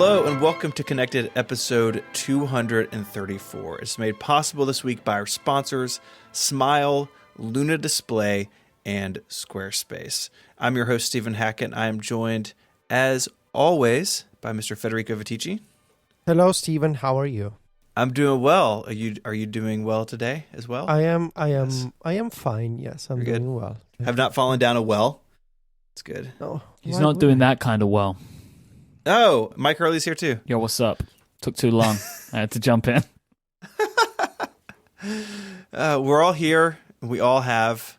Hello and welcome to Connected episode 234. It's made possible this week by our sponsors, Smile, Luna Display, and Squarespace. I'm your host, Stephen Hackett, and I am joined, as always, by Mr. Federico Vitici. Hello, Stephen. How are you? I'm doing well. Are you doing well today as well? I am fine. Yes, I'm You're good? doing well. Have not fallen down a well. It's good. No, He's not doing that kind of well. Oh, Myke Hurley's here too. Yo, what's up? Took too long. I had to jump in. We're all here. We all have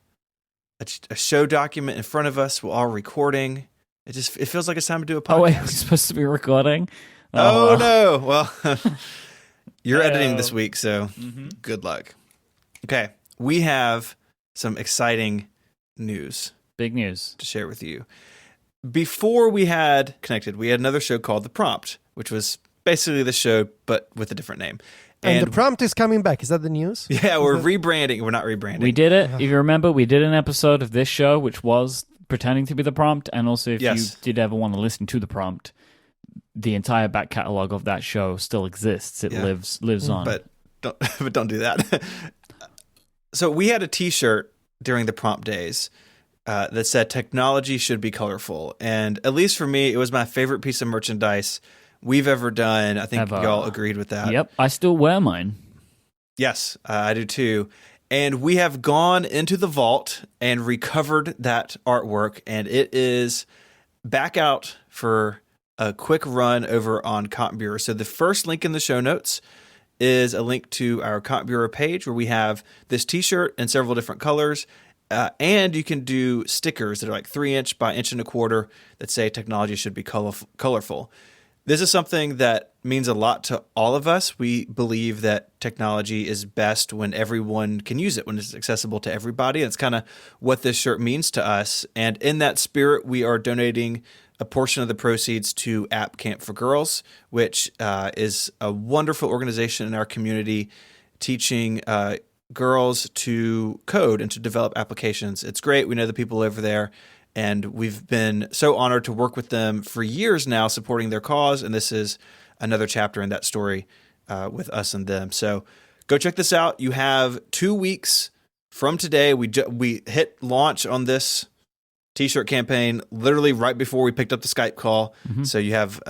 a show document in front of us. We're all recording. It feels like it's time to do a podcast. Oh, wait, we're supposed to be recording? Oh, no. Well, you're editing this week, so good luck. Okay, we have some exciting news. Big news. To share with you. Before we had Connected, we had another show called The Prompt, which was basically the show, but with a different name. And The Prompt is coming back. Is that the news? Yeah, we're rebranding. We're not rebranding. We did it. If you remember, we did an episode of this show, which was pretending to be The Prompt. And also, if you did ever want to listen to The Prompt, the entire back catalog of that show still exists. It lives on. But don't do that. So we had a T-shirt during the Prompt days that said technology should be colorful. And at least for me, it was my favorite piece of merchandise we've ever done. I think y'all agreed with that. Yep. I still wear mine. Yes, I do too. And we have gone into the vault and recovered that artwork. And it is back out for a quick run over on Cotton Bureau. So the first link in the show notes is a link to our Cotton Bureau page where we have this T-shirt in several different colors. And you can do stickers that are like 3" by 1.25" that say technology should be colorful. This is something that means a lot to all of us. We believe that technology is best when everyone can use it, when it's accessible to everybody. It's kind of what this shirt means to us. And in that spirit, we are donating a portion of the proceeds to App Camp for Girls, which is a wonderful organization in our community teaching girls to code and to develop applications. It's great. We know the people over there, and we've been so honored to work with them for years now, supporting their cause. And this is another chapter in that story with us and them. So go check this out. You have 2 weeks from today. We hit launch on this T-shirt campaign literally right before we picked up the Skype call. Mm-hmm. So you have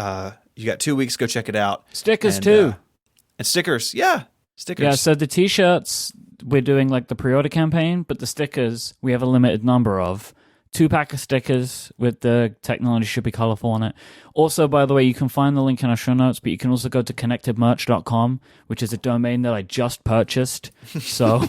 you got 2 weeks. Go check it out. Stickers too. And stickers. Yeah. Stickers. Yeah, so the T-shirts, we're doing like the pre-order campaign, but the stickers, we have a limited number of. 2-pack of stickers with the technology should be colorful on it. Also, by the way, you can find the link in our show notes, but you can also go to connectedmerch.com, which is a domain that I just purchased. So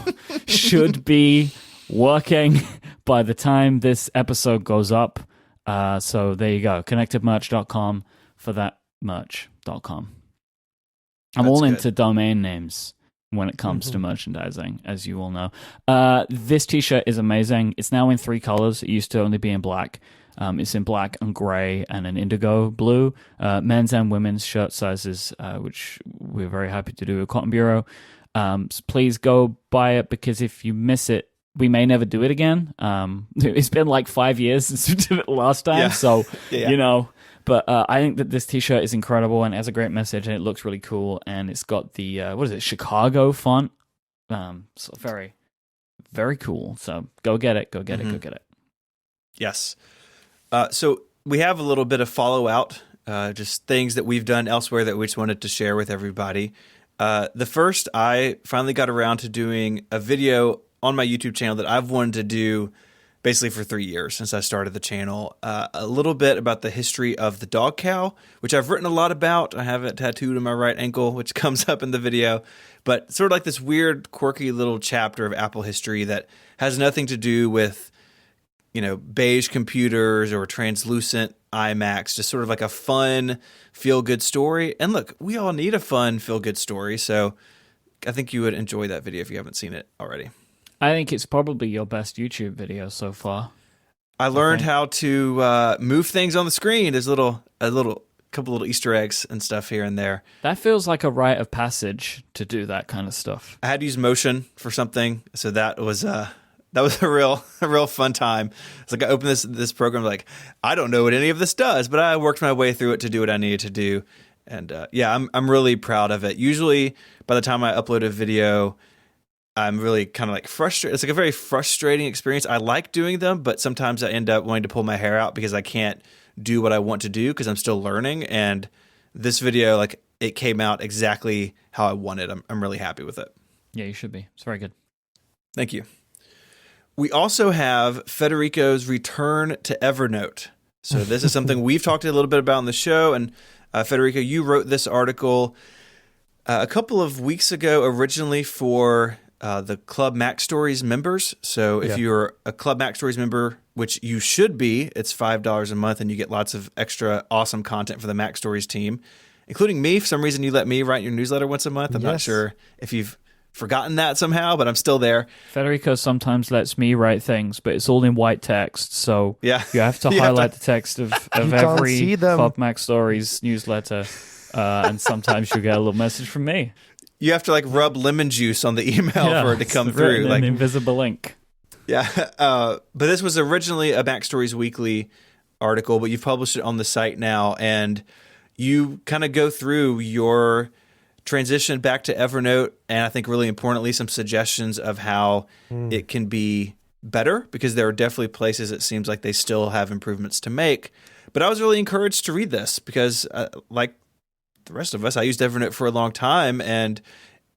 should be working by the time this episode goes up. So there you go, connectedmerch.com for that merch.com. I'm all into domain names when it comes to merchandising, as you all know. This T-shirt is amazing. It's now in 3 colors. It used to only be in black. It's in black and gray and an indigo blue. Men's and women's shirt sizes, which we're very happy to do at Cotton Bureau. So please go buy it, because if you miss it, we may never do it again. It's been like 5 years since we did it last time, so you know. But I think that this T-shirt is incredible and it has a great message and it looks really cool. And it's got the, Chicago font. So very, very cool. So go get it. Go get it. Yes. So we have a little bit of follow-out, just things that we've done elsewhere that we just wanted to share with everybody. The first, I finally got around to doing a video on my YouTube channel that I've wanted to do basically for 3 years since I started the channel, a little bit about the history of the dog cow, which I've written a lot about. I have it tattooed on my right ankle, which comes up in the video, but sort of like this weird, quirky little chapter of Apple history that has nothing to do with, beige computers or translucent iMacs, just sort of like a fun, feel-good story. And look, we all need a fun, feel-good story, so I think you would enjoy that video if you haven't seen it already. I think it's probably your best YouTube video so far. I learned how to move things on the screen. There's a couple little Easter eggs and stuff here and there. That feels like a rite of passage to do that kind of stuff. I had to use motion for something, so that was a real fun time. It's like I opened this program, like I don't know what any of this does, but I worked my way through it to do what I needed to do, And I'm really proud of it. Usually by the time I upload a video, I'm really kind of like frustrated. It's like a very frustrating experience. I like doing them, but sometimes I end up wanting to pull my hair out because I can't do what I want to do because I'm still learning. And this video, like, it came out exactly how I wanted. I'm really happy with it. Yeah, you should be. It's very good. Thank you. We also have Federico's return to Evernote. So this is something we've talked a little bit about on the show. And Federico, you wrote this article a couple of weeks ago, originally for the Club Mac Stories members. So if you're a Club Mac Stories member, which you should be, it's $5 a month, and you get lots of extra awesome content for the Mac Stories team, including me. For some reason, you let me write your newsletter once a month. I'm not sure if you've forgotten that somehow, but I'm still there. Federico sometimes lets me write things, but it's all in white text, so you have to highlight the text of every Club Mac Stories newsletter, and sometimes you'll get a little message from me. You have to like rub lemon juice on the email for it to come through, like an invisible ink. Yeah, but this was originally a Mac Stories Weekly article, but you've published it on the site now, and you kind of go through your transition back to Evernote, and I think really importantly, some suggestions of how it can be better, because there are definitely places it seems like they still have improvements to make. But I was really encouraged to read this because, like the rest of us, I used Evernote for a long time, and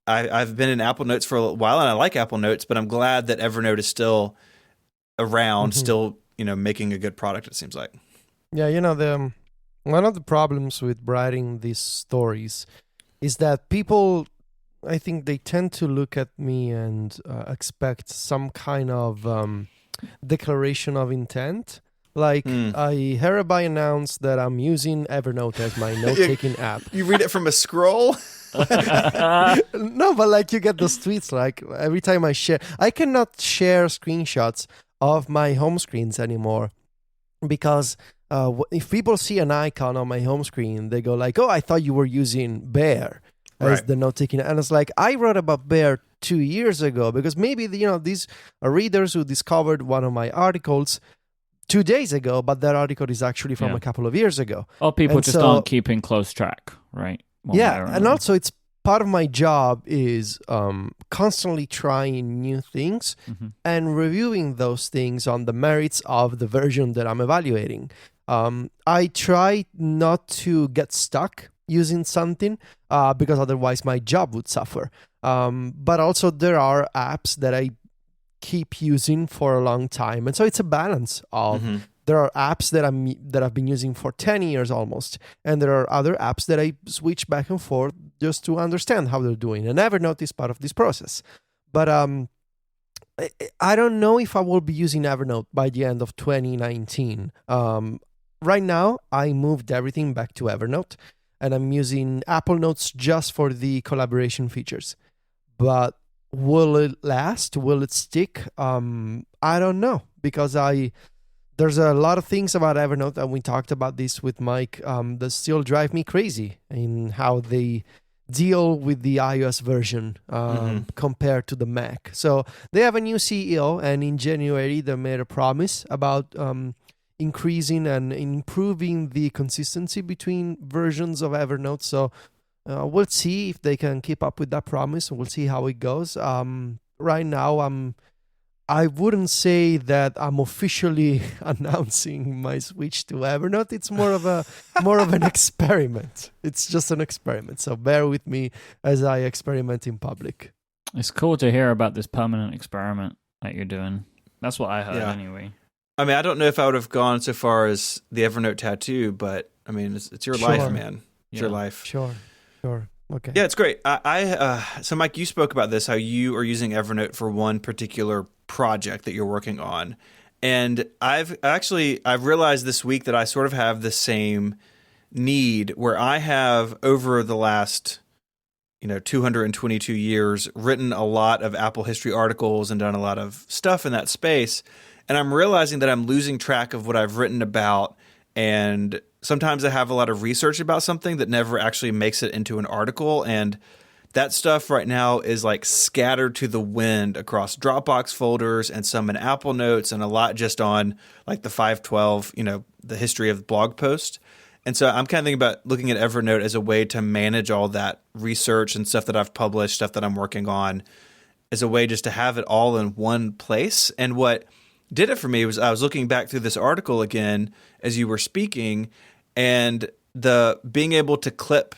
I've been in Apple Notes for a while, and I like Apple Notes, but I'm glad that Evernote is still around, still making a good product, it seems like. Yeah, the one of the problems with writing these stories is that people, I think they tend to look at me and expect some kind of declaration of intent. Like, I hereby announce that I'm using Evernote as my note-taking app. You read it from a scroll? No, but like you get those tweets, like every time I cannot share screenshots of my home screens anymore because if people see an icon on my home screen, they go like, oh, I thought you were using Bear as the note-taking. And it's like, I wrote about Bear 2 years ago because maybe, these are readers who discovered one of my articles 2 days ago, but that article is actually from a couple of years ago. Or people just aren't keeping close track, right? And also it's part of my job is constantly trying new things and reviewing those things on the merits of the version that I'm evaluating. I try not to get stuck using something because otherwise my job would suffer. But also there are apps that I keep using for a long time, and so it's a balance of there are apps that I've been using for 10 years almost, and there are other apps that I switch back and forth just to understand how they're doing, and Evernote is part of this process. But I don't know if I will be using Evernote by the end of 2019. Right now I moved everything back to Evernote, and I'm using Apple Notes just for the collaboration features. But will it last? Will it stick? I don't know, because there's a lot of things about Evernote, and we talked about this with Myke, that still drive me crazy in how they deal with the iOS version compared to the Mac. So they have a new CEO, and in January they made a promise about increasing and improving the consistency between versions of Evernote. So we'll see if they can keep up with that promise. We'll see how it goes. Right now, I wouldn't say that I'm officially announcing my switch to Evernote. It's more of an experiment. It's just an experiment. So bear with me as I experiment in public. It's cool to hear about this permanent experiment that you're doing. That's what I heard anyway. I mean, I don't know if I would have gone so far as the Evernote tattoo, but I mean, it's your life, man. It's your life. Sure. Okay. Yeah, it's great. So Myke, you spoke about this, how you are using Evernote for one particular project that you're working on. And I've realized this week that I sort of have the same need, where I have, over the last 222 years, written a lot of Apple history articles and done a lot of stuff in that space. And I'm realizing that I'm losing track of what I've written about, and sometimes I have a lot of research about something that never actually makes it into an article, and that stuff right now is like scattered to the wind across Dropbox folders and some in Apple Notes, and a lot just on like the 512, the history of blog post. And so I'm kind of thinking about looking at Evernote as a way to manage all that research and stuff that I've published, stuff that I'm working on, as a way just to have it all in one place. And what did it for me was I was looking back through this article again as you were speaking, and the being able to clip,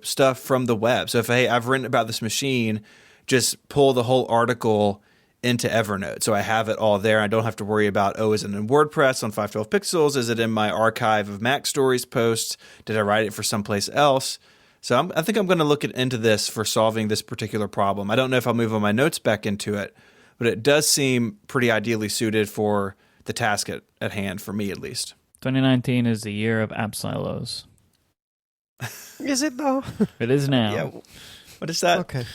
stuff from the web. So if, hey, I've written about this machine, just pull the whole article into Evernote. So I have it all there. I don't have to worry about, is it in WordPress on 512 pixels? Is it in my archive of Mac Stories posts? Did I write it for someplace else? So I think I'm going to look into this for solving this particular problem. I don't know if I'll move all my notes back into it, but it does seem pretty ideally suited for the task at hand, for me at least. 2019 is the year of app silos. Is it though? It is now. Yeah. What is that? Okay.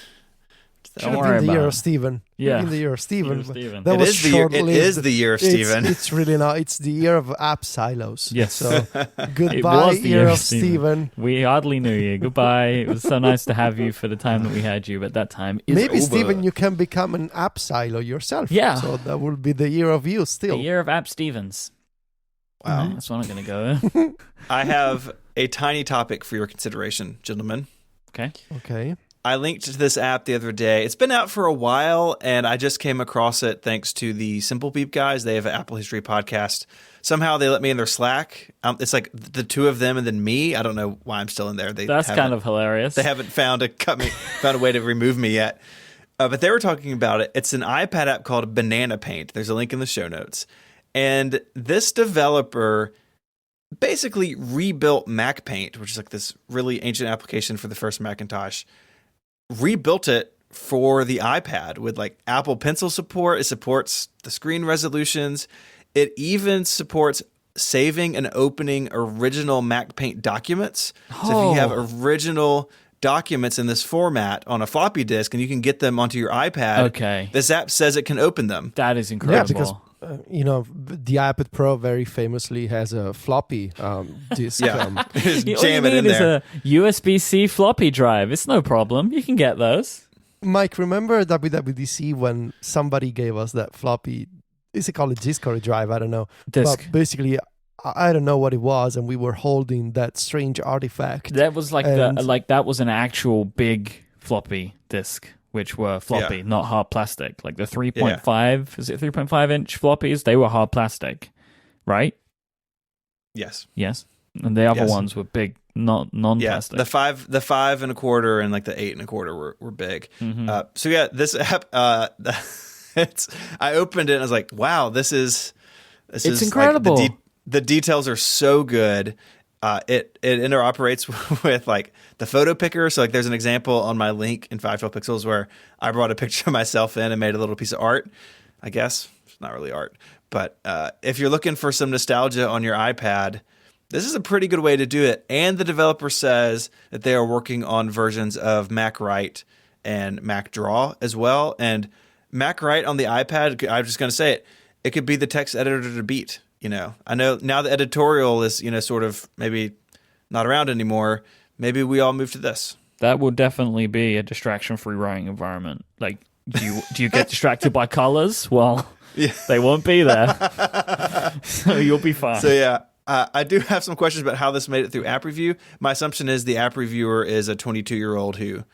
Don't Should have worry been the year about of it. Stephen. Yeah. The year of Stephen. Year of Stephen. That It was is the year. It is the year of Stephen. It's really not. It's the year of app silos. Yes. So It goodbye, was the year year of of Stephen. Stephen. We hardly knew you. Goodbye. It was so nice to have you for the time that we had you, but that time is Maybe over. Stephen, you can become an app silo yourself. Yeah. So that will be the year of you The still. year of App Stevens. Wow. That's what I'm going to go with. I have a tiny topic for your consideration, gentlemen. Okay. Okay. I linked to this app the other day. It's been out for a while, and I just came across it thanks to the Simple Peep guys. They have an Apple History podcast. Somehow they let me in their Slack. It's like the two of them and then me. I don't know why I'm still in there. That's kind of hilarious. They haven't found a way to remove me yet. But they were talking about it. It's an iPad app called Banana Paint. There's a link in the show notes. And this developer basically rebuilt Mac Paint, which is like this really ancient application for the first Macintosh, rebuilt it for the iPad with like Apple Pencil support. It supports the screen resolutions. It even supports saving and opening original Mac Paint documents. So if you have original documents in this format on a floppy disk and you can get them onto your iPad, Okay. this app says it can open them. That is incredible. Yeah, because the iPad Pro very famously has a floppy disk. Yeah. Just All you jam it in need is there. a USB-C floppy drive. It's no problem. You can get those. Mike, remember WWDC when somebody gave us that floppy? Is it called a disk or a drive? I don't know. Disc. But basically, I don't know what it was, and we were holding that strange artifact. That was like And- that was an actual big floppy disk, which were floppy, Yeah. not hard plastic. Like the 3.5, is it 3.5 inch floppies? They were hard plastic, right? Yes. Yes. And the other Yes. ones were big, not Yeah. non-plastic. The 5 and a quarter and like the 8 and a quarter were big. Mhm. So yeah, this app, I opened it and I was like, wow, this is like, incredible. the details are so good. It interoperates with like the photo picker. So like there's an example on my link in 512 pixels where I brought a picture of myself in and made a little piece of art. I guess it's not really art, but if you're looking for some nostalgia on your iPad, this is a pretty good way to do it. And the developer says that they are working on versions of Mac Write and Mac Draw as well. And Mac Write on the iPad, I'm just going to say it, it could be the text editor to beat. I know now the editorial is, sort of maybe not around anymore. Maybe we all move to this. That will definitely be a distraction-free writing environment. Like, do you get distracted by colors? Well, Yeah. they won't be there, so you'll be fine. So yeah, I do have some questions about how this made it through app review. My assumption is the app reviewer is a 22-year-old who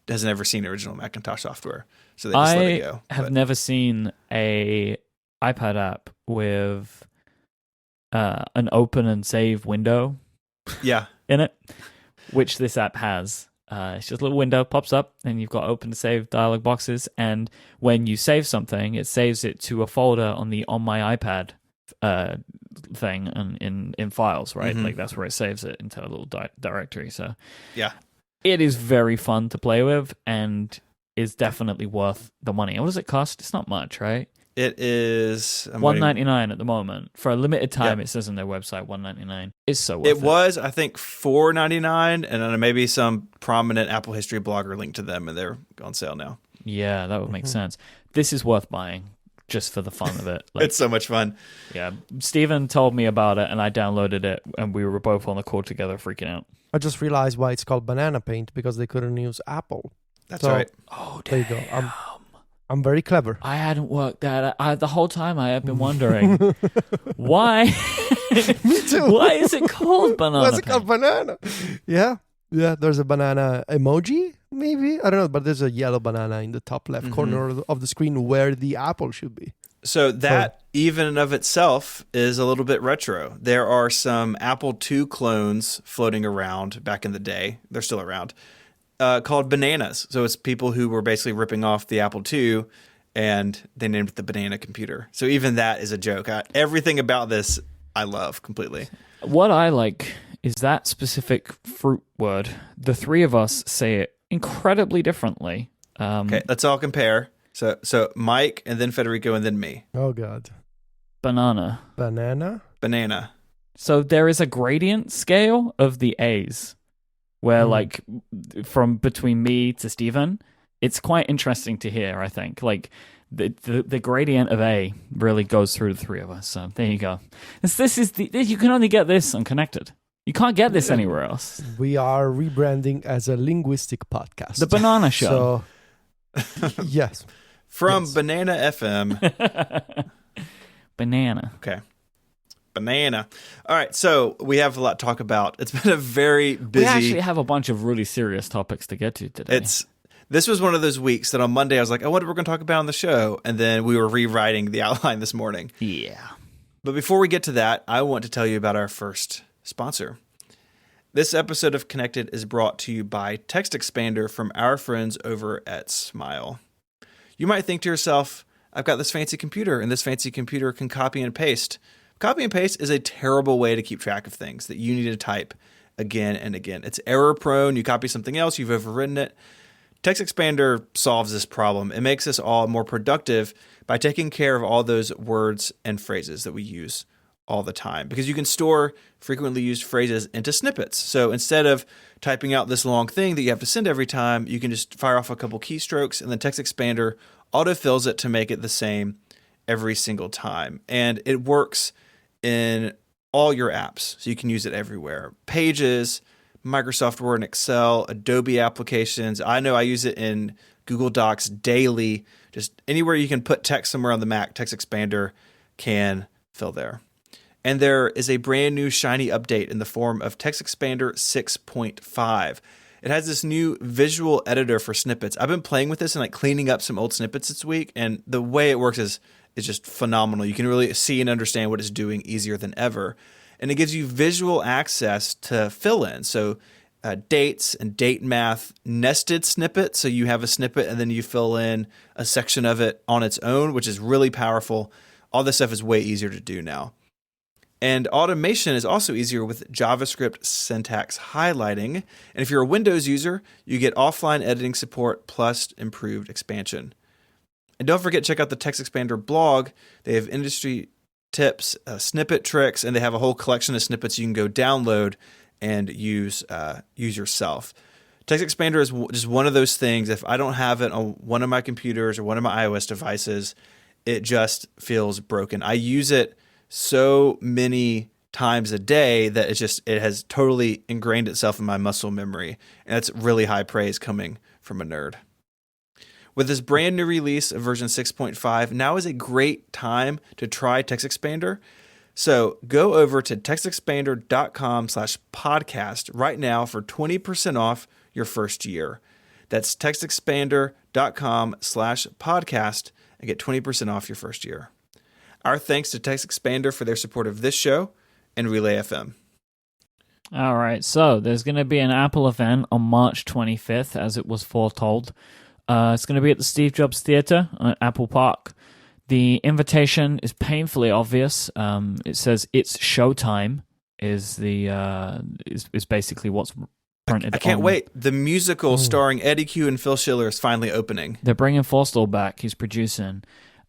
has never seen original Macintosh software, so they just let it go. I have But- never seen a iPad app with an open and save window Yeah, in it, which this app has. It's just a little window pops up, and you've got open to save dialog boxes. And when you save something, it saves it to a folder on the On My iPad thing and in files, right? Mhm. Like that's where it saves it into a little directory. So yeah. it is very fun to play with, and is definitely worth the money. And what does it cost? It's not much, right? It is I'm waiting- $1.99 at the moment for a limited time. Yeah. It says on their website $1.99. It's so worth it. It was, I think, $4.99, and then maybe some prominent Apple history blogger linked to them, and they're on sale now. Yeah, that would make sense. This is worth buying just for the fun of it. Like, It's so much fun. yeah, Steven told me about it, and I downloaded it, and we were both on the call together, freaking out. I just realized why it's called Banana Paint, because they couldn't use Apple. That's So- right. Oh, There you go. I'm very clever. I hadn't worked that the whole time. I have been wondering why. Me too. Why is it called banana? What's it called? Banana. Yeah. Yeah. There's a banana emoji, maybe. I don't know, but there's a yellow banana in the top left corner of the screen where the apple should be. So that even and of itself is a little bit retro. There are some Apple II clones floating around back in the day. They're still around. Called bananas. So it's people who were basically ripping off the Apple II and they named it the banana computer. So even that is a joke. Everything about this I love completely. What I like is that specific fruit word. The three of us say it incredibly differently. Okay, let's all compare. So Myke and then Federico and then me. Oh, God. Banana. Banana. So there is a gradient scale of the A's where like from between me to Stephen, it's quite interesting to hear, I think. Like the gradient of A really goes through the three of us. So there you go. You can only get this on Connected. You can't get this anywhere else. We are rebranding as a linguistic podcast. The Banana Show. So, yes. From Banana FM. Banana. Okay. Banana. All right, so we have a lot to talk about. It's been a very busy... We actually have a bunch of really serious topics to get to today. This was one of those weeks that on Monday I was like, I wonder what we're going to talk about on the show. And then we were rewriting the outline this morning. Yeah. But before we get to that, I want to tell you about our first sponsor. This episode of Connected is brought to you by Text Expander from our friends over at Smile. You might think to yourself, I've got this fancy computer, and this fancy computer can copy and paste. Copy and paste is a terrible way to keep track of things that you need to type again and again. It's error prone. You copy something else, you've overwritten it. Text Expander solves this problem. It makes us all more productive by taking care of all those words and phrases that we use all the time, because you can store frequently used phrases into snippets. So instead of typing out this long thing that you have to send every time, you can just fire off a couple keystrokes and then Text Expander autofills it to make it the same every single time. And it works in all your apps, so you can use it everywhere. Pages, Microsoft Word and Excel, Adobe applications. I know I use it in Google Docs daily. Just anywhere you can put text somewhere on the Mac, Text Expander can fill there. And there is a brand new shiny update in the form of Text Expander 6.5. It has this new visual editor for snippets. I've been playing with this and like cleaning up some old snippets this week, and the way it works is just phenomenal. You can really see and understand what it's doing easier than ever. And it gives you visual access to fill in. So dates and date math nested snippets. So you have a snippet and then you fill in a section of it on its own, which is really powerful. All this stuff is way easier to do now. And automation is also easier with JavaScript syntax highlighting. And if you're a Windows user, you get offline editing support plus improved expansion. And don't forget, check out the Text Expander blog. They have industry tips, snippet tricks, and they have a whole collection of snippets you can go download and use yourself. Text Expander is just one of those things. If I don't have it on one of my computers or one of my iOS devices, it just feels broken. I use it so many times a day that it has totally ingrained itself in my muscle memory. And that's really high praise coming from a nerd. With this brand new release of version 6.5, now is a great time to try Text Expander. So go over to textexpander.com/podcast right now for 20% off your first year. That's textexpander.com/podcast and get 20% off your first year. Our thanks to Text Expander for their support of this show and Relay FM. All right, so there's going to be an Apple event on March 25th, as it was foretold. It's going to be at the Steve Jobs Theater at Apple Park. The invitation is painfully obvious. It says "It's Showtime" is basically what's printed. I can't wait. The musical starring Eddie Q and Phil Schiller is finally opening. They're bringing Forstall back. He's producing.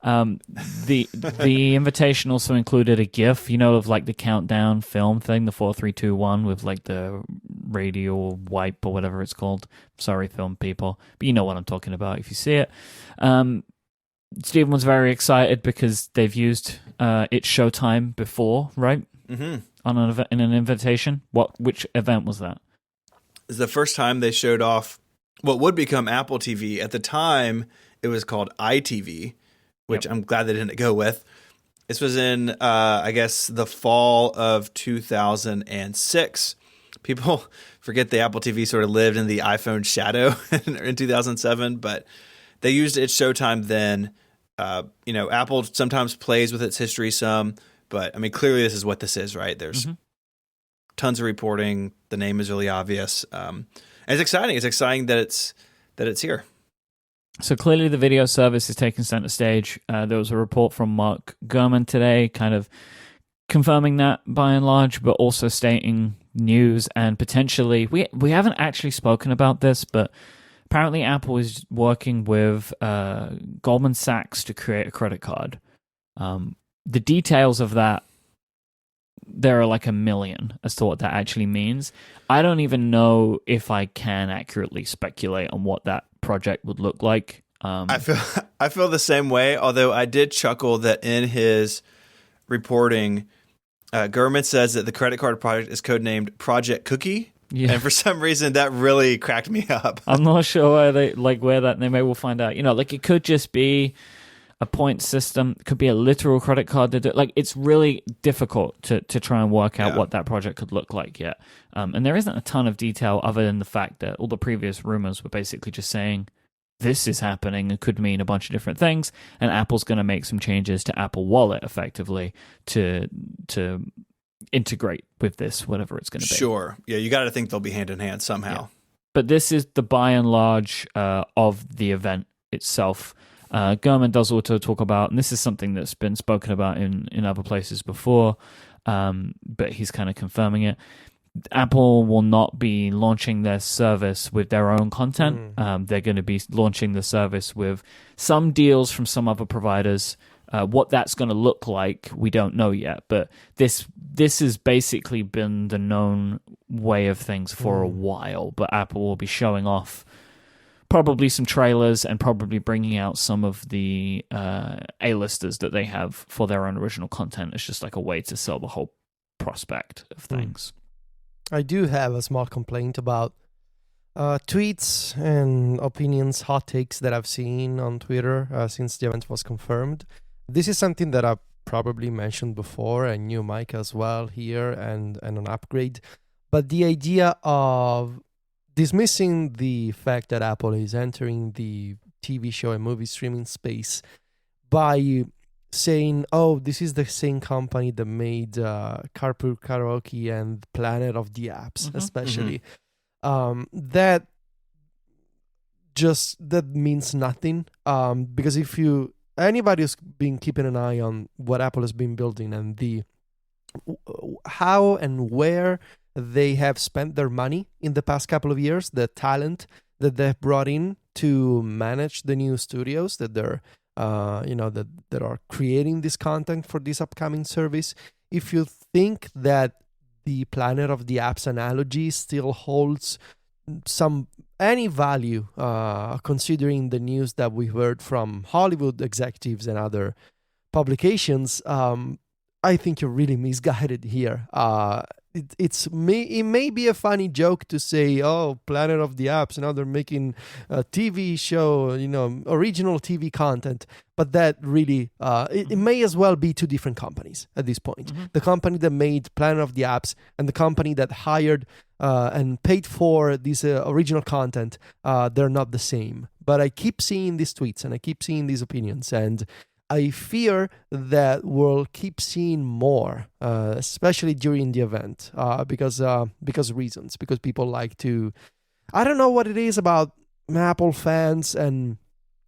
The invitation also included a GIF, of like the countdown film thing, the 4, 3, 2, 1 with like the radial wipe or whatever it's called. Sorry, film people, but you know what I'm talking about if you see it. Stephen was very excited because they've used It's Showtime before, right? Mm-hmm. In an invitation. Which event was that? It's the first time they showed off what would become Apple TV. At the time, it was called iTV, which I'm glad they didn't go with. This was in, I guess, the fall of 2006. People forget the Apple TV sort of lived in the iPhone shadow in 2007, but they used its showtime then. Apple sometimes plays with its history some, but I mean, clearly this is what this is, right? There's tons of reporting. The name is really obvious. And it's exciting. It's exciting that it's here. So clearly the video service is taking center stage. There was a report from Mark Gurman today kind of confirming that by and large, but also stating news and potentially, we haven't actually spoken about this, but apparently Apple is working with Goldman Sachs to create a credit card. The details of that, there are like a million as to what that actually means. I don't even know if I can accurately speculate on what that project would look like. I feel the same way, although I did chuckle that in his reporting, Gurman says that the credit card project is codenamed Project Cookie. Yeah. And for some reason, that really cracked me up. I'm not sure where that they may. We'll find out. It could just be a point system. It could be a literal credit card. It's really difficult to try and work out what that project could look like yet. And there isn't a ton of detail other than the fact that all the previous rumors were basically just saying this is happening. It could mean a bunch of different things, and Apple's going to make some changes to Apple Wallet effectively to integrate with this, whatever it's going to be. Sure. Yeah, you got to think they'll be hand in hand somehow. Yeah. But this is the by and large of the event itself. Gurman does also talk about, and this is something that's been spoken about in other places before, but he's kind of confirming it. Apple will not be launching their service with their own content. They're going to be launching the service with some deals from some other providers. What that's going to look like, we don't know yet. But this has basically been the known way of things for a while. But Apple will be showing off probably some trailers and probably bringing out some of the A-listers that they have for their own original content. It's just like a way to sell the whole prospect of things. I do have a small complaint about tweets and opinions, hot takes that I've seen on Twitter since the event was confirmed. This is something that I've probably mentioned before, and you, Myke, as well here, and on Upgrade. But the idea of dismissing the fact that Apple is entering the TV show and movie streaming space by saying, oh, this is the same company that made Carpool Karaoke and Planet of the Apps, especially. That means nothing. Because if anybody who's been keeping an eye on what Apple has been building and the how and where they have spent their money in the past couple of years, the talent that they've brought in to manage the new studios that they're that are creating this content for this upcoming service. If you think that the Planet of the Apps analogy still holds any value, considering the news that we heard from Hollywood executives and other publications, I think you're really misguided here. It may be a funny joke to say, oh, Planet of the Apps, now they're making a TV show, original TV content. But that really, it may as well be two different companies at this point. The company that made Planet of the Apps and the company that hired and paid for this original content, they're not the same. But I keep seeing these tweets and I keep seeing these opinions, and I fear that we'll keep seeing more, especially during the event, because reasons. Because people like to, I don't know what it is about Apple fans and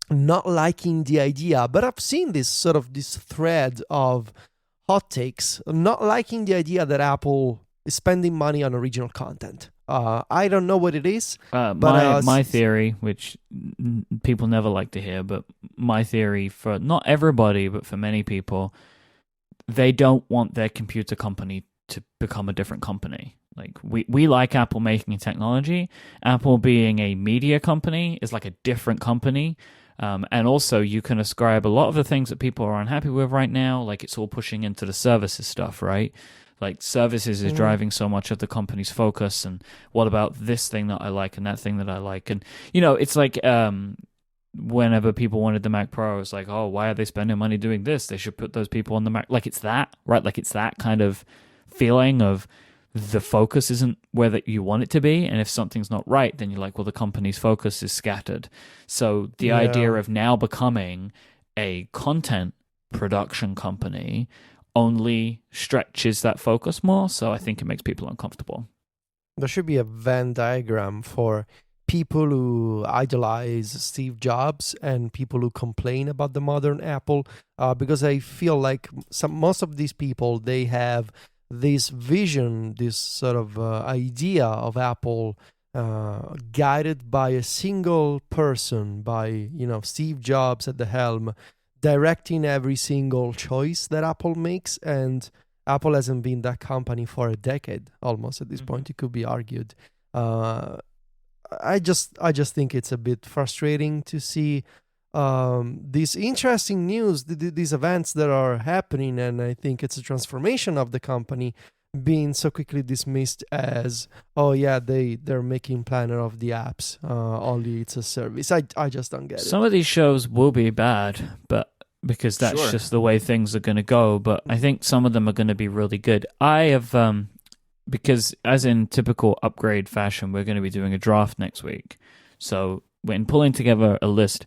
not liking the idea, but I've seen this thread of hot takes, not liking the idea that Apple is spending money on original content. I don't know what it is. But my theory, which people never like to hear, but my theory for not everybody, but for many people, they don't want their computer company to become a different company. Like we like Apple making technology. Apple being a media company is like a different company. And also you can ascribe a lot of the things that people are unhappy with right now, like it's all pushing into the services stuff, right? Like services is driving so much of the company's focus, and what about this thing that I like and that thing that I like? And, it's like whenever people wanted the Mac Pro, it's like, oh, why are they spending money doing this? They should put those people on the Mac. Like, it's that, right? Like, it's that kind of feeling of the focus isn't where that you want it to be. And if something's not right, then you're like, well, the company's focus is scattered. So the idea of now becoming a content production company only stretches that focus more. So I think it makes people uncomfortable. There should be a Venn diagram for people who idolize Steve Jobs and people who complain about the modern Apple, because I feel like most of these people, they have this vision, this sort of idea of Apple guided by a single person, by Steve Jobs at the helm, directing every single choice that Apple makes. And Apple hasn't been that company for a decade almost at this point. It could be argued. I just think it's a bit frustrating to see these interesting news, these events that are happening, and I think it's a transformation of the company being so quickly dismissed as, oh yeah, they're making Planner of the apps, only it's a service. I just don't get it. Some of these shows will be bad, but because that's just the way things are going to go. But I think some of them are going to be really good. I have because as in typical Upgrade fashion, we're going to be doing a draft next week. So when pulling together a list,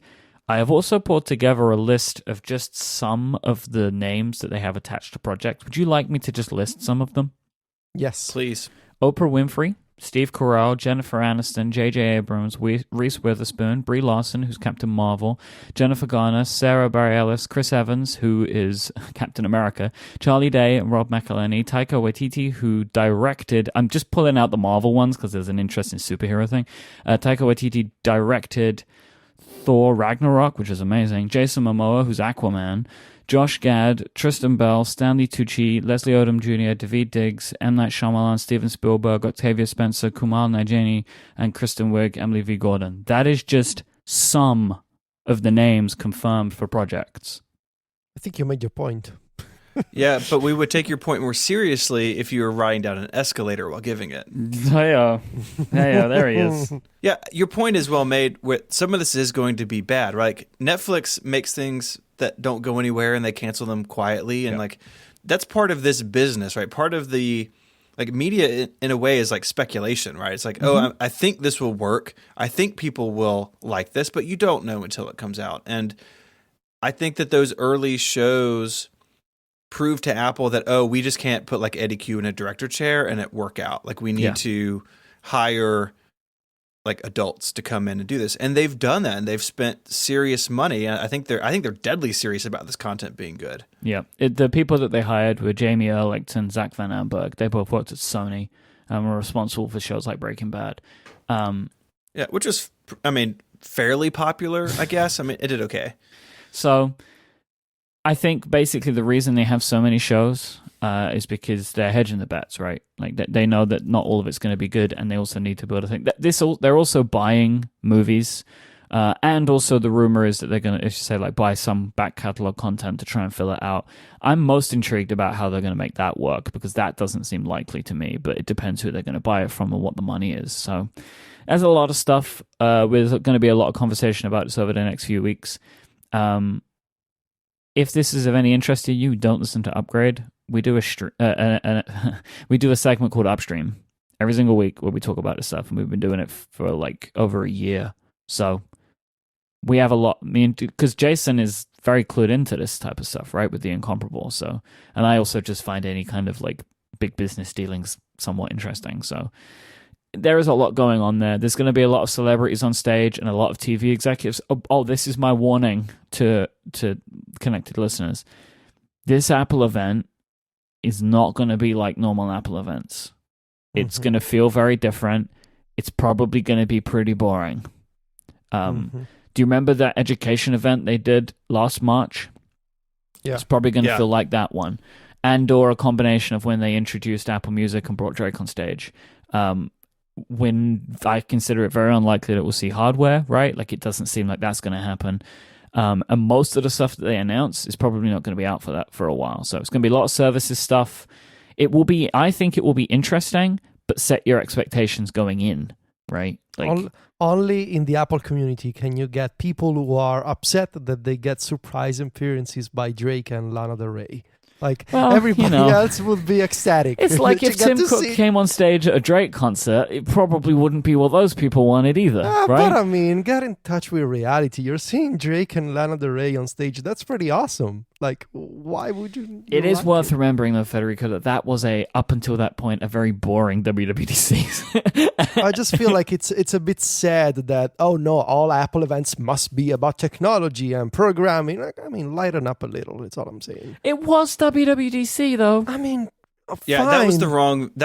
I have also pulled together a list of just some of the names that they have attached to projects. Would you like me to just list some of them? Yes. Please. Oprah Winfrey, Steve Carell, Jennifer Aniston, J.J. Abrams, Reese Witherspoon, Brie Larson, who's Captain Marvel, Jennifer Garner, Sarah Bareilles, Chris Evans, who is Captain America, Charlie Day, Rob McElhenney, Taika Waititi, who directed... I'm just pulling out the Marvel ones because there's an interesting superhero thing. Taika Waititi directed Thor Ragnarok, which is amazing. Jason Momoa, who's Aquaman. Josh Gad, Tristan Bell, Stanley Tucci, Leslie Odom Jr., David Diggs, M. Night Shyamalan, Steven Spielberg, Octavia Spencer, Kumail Nanjiani, and Kristen Wiig, Emily V. Gordon. That is just some of the names confirmed for projects. I think you made your point. Yeah, but we would take your point more seriously if you were riding down an escalator while giving it. Hey, there he is. Yeah, your point is well made. Some of this is going to be bad, right? Like, Netflix makes things that don't go anywhere and they cancel them quietly, and like that's part of this business, right? Part of the media in a way is like speculation, right? It's like, oh, I think this will work. I think people will like this, but you don't know until it comes out. And I think that those early shows prove to Apple that, oh, we just can't put like Eddie Q in a director chair and it work out. Like, we need to hire like adults to come in and do this. And they've done that, and they've spent serious money. I think they're deadly serious about this content being good. Yeah. The people that they hired were Jamie Erlicht and Zach Van Amberg. They both worked at Sony and were responsible for shows like Breaking Bad. Yeah, which was, I mean, fairly popular, I guess. I mean, it did okay. So I think basically the reason they have so many shows is because they're hedging the bets, right? Like, they know that not all of it's going to be good, and they also need to be able to think that they're also buying movies, and also the rumor is that they're going to, if you say, like, buy some back catalog content to try and fill it out. I'm most intrigued about how they're going to make that work, because that doesn't seem likely to me, but it depends who they're going to buy it from and what the money is. So there's a lot of stuff. There's going to be a lot of conversation about this over the next few weeks. If this is of any interest to you, don't listen to Upgrade. We do we do a segment called Upstream every single week where we talk about this stuff, and we've been doing it for like over a year. So we have a lot. I mean, because Jason is very clued into this type of stuff, right, with the Incomparable. So, and I also just find any kind of like big business dealings somewhat interesting. So there is a lot going on there. There's going to be a lot of celebrities on stage and a lot of TV executives. Oh, this is my warning to connected listeners. This Apple event is not going to be like normal Apple events. It's going to feel very different. It's probably going to be pretty boring. Do you remember that education event they did last March? Yeah. It's probably going to feel like that one. And or a combination of when they introduced Apple Music and brought Drake on stage. When I consider it very unlikely that we'll see hardware, right? Like, it doesn't seem like that's going to happen. And most of the stuff that they announce is probably not going to be out for a while. So it's going to be a lot of services stuff. I think it will be interesting, but set your expectations going in, right? Like, Only in the Apple community can you get people who are upset that they get surprise appearances by Drake and Lana Del Rey. Like, well, everybody you know, else would be ecstatic. it's like to if get Tim to Cook see- came on stage at a Drake concert, it probably wouldn't be what those people wanted either, right? But I mean, get in touch with reality. You're seeing Drake and Lana Del Rey on stage. That's pretty awesome. Like, why would you? It is like worth it? remembering, though, Federico, that was up until that point, a very boring WWDC. I just feel like it's a bit sad that, oh no, all Apple events must be about technology and programming. Like, I mean, lighten up a little. That's all I'm saying. It was WWDC, though. I mean, Yeah, fine. that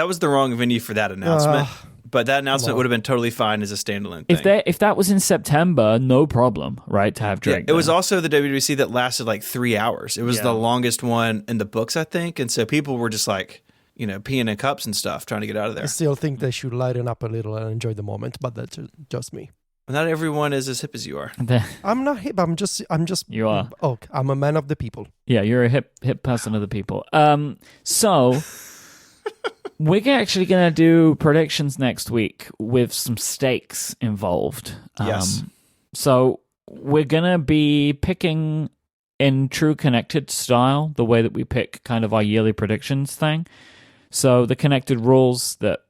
was the wrong venue for that announcement. But that announcement on. would have been totally fine as a standalone thing. If that was in September, no problem, right, to have Drake it was there. also the WWDC that lasted like 3 hours. It was Yeah. the longest one in the books, I think. And so people were just like, peeing in cups and stuff, trying to get out of I there. still think they should lighten up a little and enjoy the moment, but that's just me. Not everyone is as hip as you are. I'm not hip. I'm just. You are. Oh, I'm a man of the people. Yeah, you're a hip person of the people. So we're actually going to do predictions next week with some stakes involved. Yes. So we're going to be picking in true connected style, the way that we pick kind of our yearly predictions thing. So the connected rules that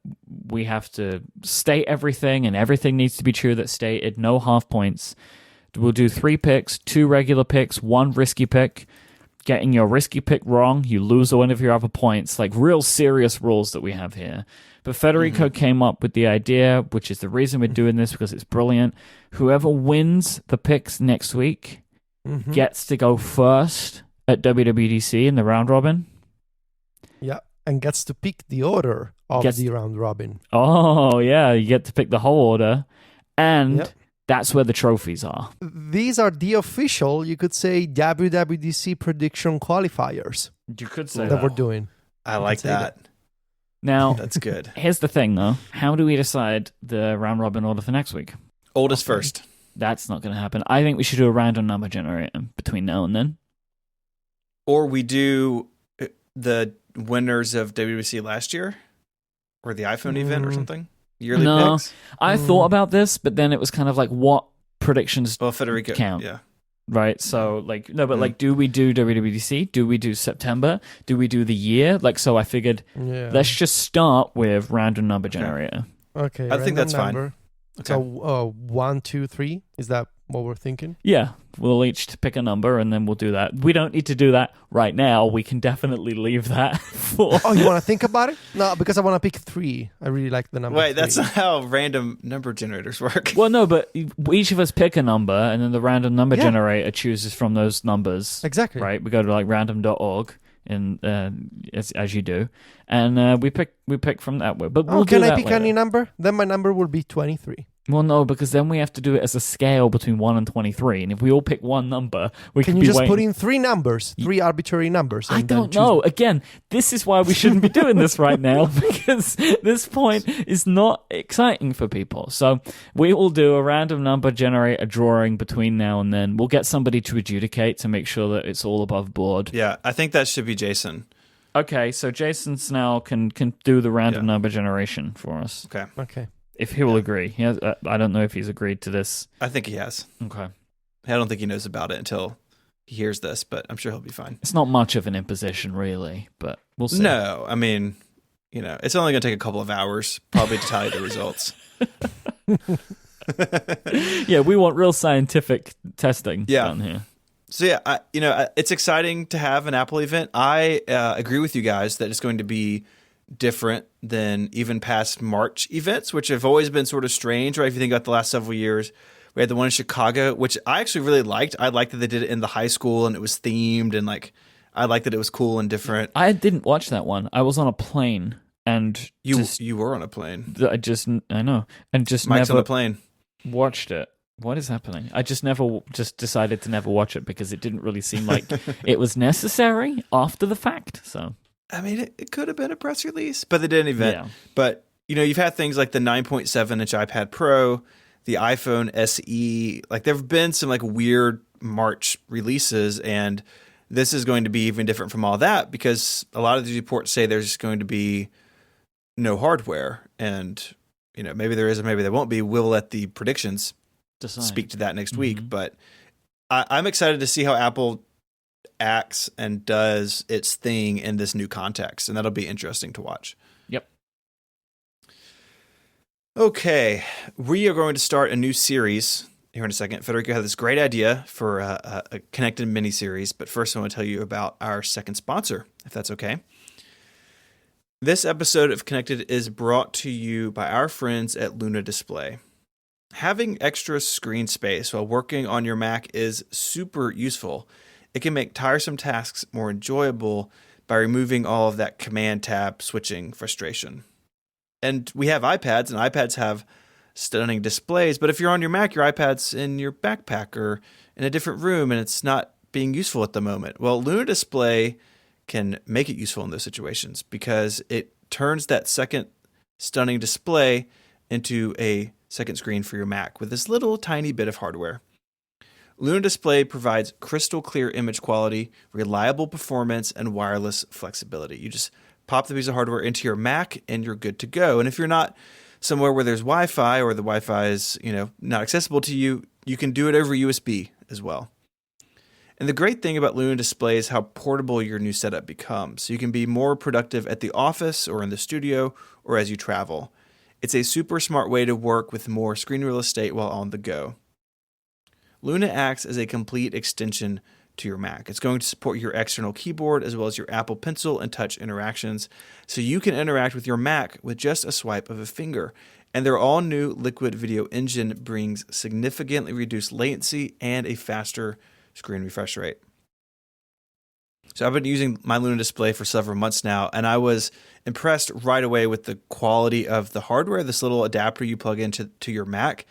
we have to state everything and everything needs to be true that's stated, no half points. We'll do 3 picks, 2 regular picks, 1 risky pick. Getting your risky pick wrong, you lose one of your other points. Like real serious rules that we have here. But Federico came up with the idea, which is the reason we're doing this, because it's brilliant. Whoever wins the picks next week gets to go first at WWDC in the round robin. Yeah, and gets to pick the order of the round robin. Oh, yeah, you get to pick the whole order. And Yep. that's where the trophies are. These are the official, you could say, WWDC prediction qualifiers You could say that we're doing. I like say that. Now, That's good. here's the thing, though. How do we decide the round robin order for next week? Oldest first. That's not going to happen. I think we should do a random number generator between now and then. Or we do the winners of WWDC last year or the iPhone event or something. Yearly No. picks. I thought about this, but then it was kind of like, what predictions Well, Federico. count? Yeah. Right? So, like, no, but like, do we do WWDC? Do we do September? Do we do the year? Like, so I figured, Yeah. let's just start with random number generator. Okay. I think random that's fine. number. Okay. So 1, 2, 3. Is that what we're thinking? Yeah, we'll each pick a number and then we'll do that. We don't need to do that right now. We can definitely leave that for. Oh, you want to think about it? No, because I want to pick 3. I really like the number. Wait, that's 3. not how random number generators work. Well, no, but each of us pick a number and then the random number Yeah. generator chooses from those numbers. Exactly. Right? We go to like random.org and as you do, and we pick from that way. But we'll do can I that pick later. any number? Then my number will be 23. Well, no, because then we have to do it as a scale between 1 and 23, and if we all pick one number, we Can could you be just waiting. put in 3 numbers, 3 arbitrary numbers? I and then don't choose know. one? Again, this is why we shouldn't be doing this right now, because this point is not exciting for people. So we will do a random number, generate a drawing between now and then. We'll get somebody to adjudicate to make sure that it's all above board. Yeah, I think that should be Jason. Okay, so Jason Snell can do the random Yeah. number generation for us, Okay. Okay. if he will agree. He has, I don't know if he's agreed to this. I think he has. Okay. I don't think he knows about it until he hears this, but I'm sure he'll be fine. It's not much of an imposition, really, but we'll see. No, I mean, it's only going to take a couple of hours probably to tally the results. Yeah, we want real scientific testing done here. So yeah, it's exciting to have an Apple event. I agree with you guys that it's going to be different than even past March events, which have always been sort of strange, right? If you think about the last several years, we had the one in Chicago, which I actually really liked. I liked that they did it in the high school and it was themed, and like I liked that it was cool and different. I didn't watch that one. I was on a plane, and You were on a plane. I know, and just Mike's on never the plane. watched it. What is happening? I just decided to never watch it because it didn't really seem like it was necessary after the fact. So I mean, it could have been a press release, but they did an event. Yeah. But, you've had things like the 9.7-inch iPad Pro, the iPhone SE. Like, there have been some, like, weird March releases, and this is going to be even different from all that because a lot of these reports say there's going to be no hardware. And maybe there is or maybe there won't be. We'll let the predictions Decide. speak to that next week. But I'm excited to see how Apple acts and does its thing in this new context, and that'll be interesting to watch. Yep. Okay, we are going to start a new series here in a second. Federico had this great idea for a connected mini-series, but first I want to tell you about our second sponsor, if that's okay. This episode of Connected is brought to you by our friends at Luna Display. Having extra screen space while working on your Mac is super useful. It can make tiresome tasks more enjoyable by removing all of that command tab switching frustration. And we have iPads, and iPads have stunning displays, but if you're on your Mac, your iPad's in your backpack or in a different room and it's not being useful at the moment. Well, Luna Display can make it useful in those situations because it turns that second stunning display into a second screen for your Mac with this little tiny bit of hardware. Luna Display provides crystal clear image quality, reliable performance, and wireless flexibility. You just pop the piece of hardware into your Mac and you're good to go. And if you're not somewhere where there's Wi-Fi or the Wi-Fi is, not accessible to you, you can do it over USB as well. And the great thing about Luna Display is how portable your new setup becomes. So you can be more productive at the office or in the studio or as you travel. It's a super smart way to work with more screen real estate while on the go. Luna acts as a complete extension to your Mac. It's going to support your external keyboard as well as your Apple Pencil and touch interactions, so you can interact with your Mac with just a swipe of a finger. And their all-new Liquid Video Engine brings significantly reduced latency and a faster screen refresh rate. So I've been using my Luna Display for several months now, and I was impressed right away with the quality of the hardware, this little adapter you plug into your Mac.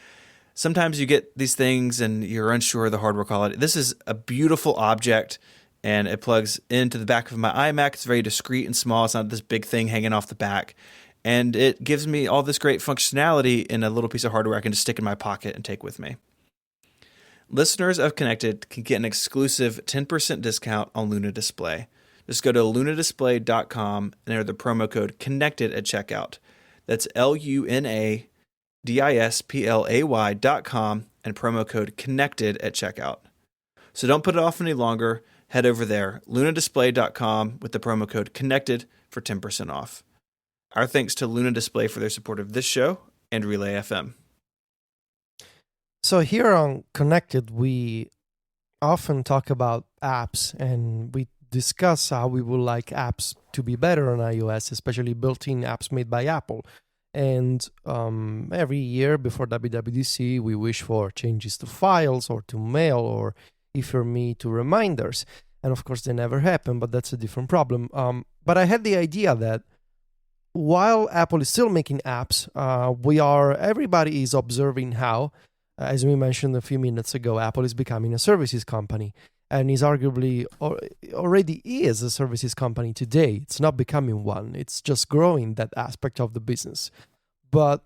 Sometimes you get these things and you're unsure of the hardware quality. This is a beautiful object, and it plugs into the back of my iMac. It's very discreet and small. It's not this big thing hanging off the back. And it gives me all this great functionality in a little piece of hardware I can just stick in my pocket and take with me. Listeners of Connected can get an exclusive 10% discount on Luna Display. Just go to lunadisplay.com and enter the promo code CONNECTED at checkout. That's LUNADISPLAY.com and promo code CONNECTED at checkout. So don't put it off any longer. Head over there, lunadisplay.com with the promo code CONNECTED for 10% off. Our thanks to Luna Display for their support of this show and Relay FM. So here on Connected, we often talk about apps, and we discuss how we would like apps to be better on iOS, especially built-in apps made by Apple. And every year before WWDC, we wish for changes to files or to mail, or if you're me, to reminders. And of course, they never happen, but that's a different problem. But I had the idea that while Apple is still making apps, everybody is observing how, as we mentioned a few minutes ago, Apple is becoming a services company, and is arguably already is a services company today. It's not becoming one. It's just growing that aspect of the business. But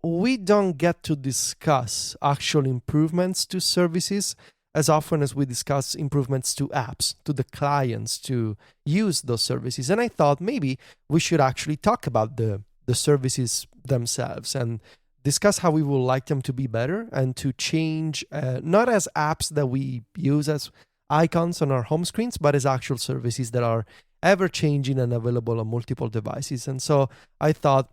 we don't get to discuss actual improvements to services as often as we discuss improvements to apps, to the clients to use those services. And I thought maybe we should actually talk about the services themselves and discuss how we would like them to be better and to change, not as apps that we use as icons on our home screens, but as actual services that are ever-changing and available on multiple devices. And so I thought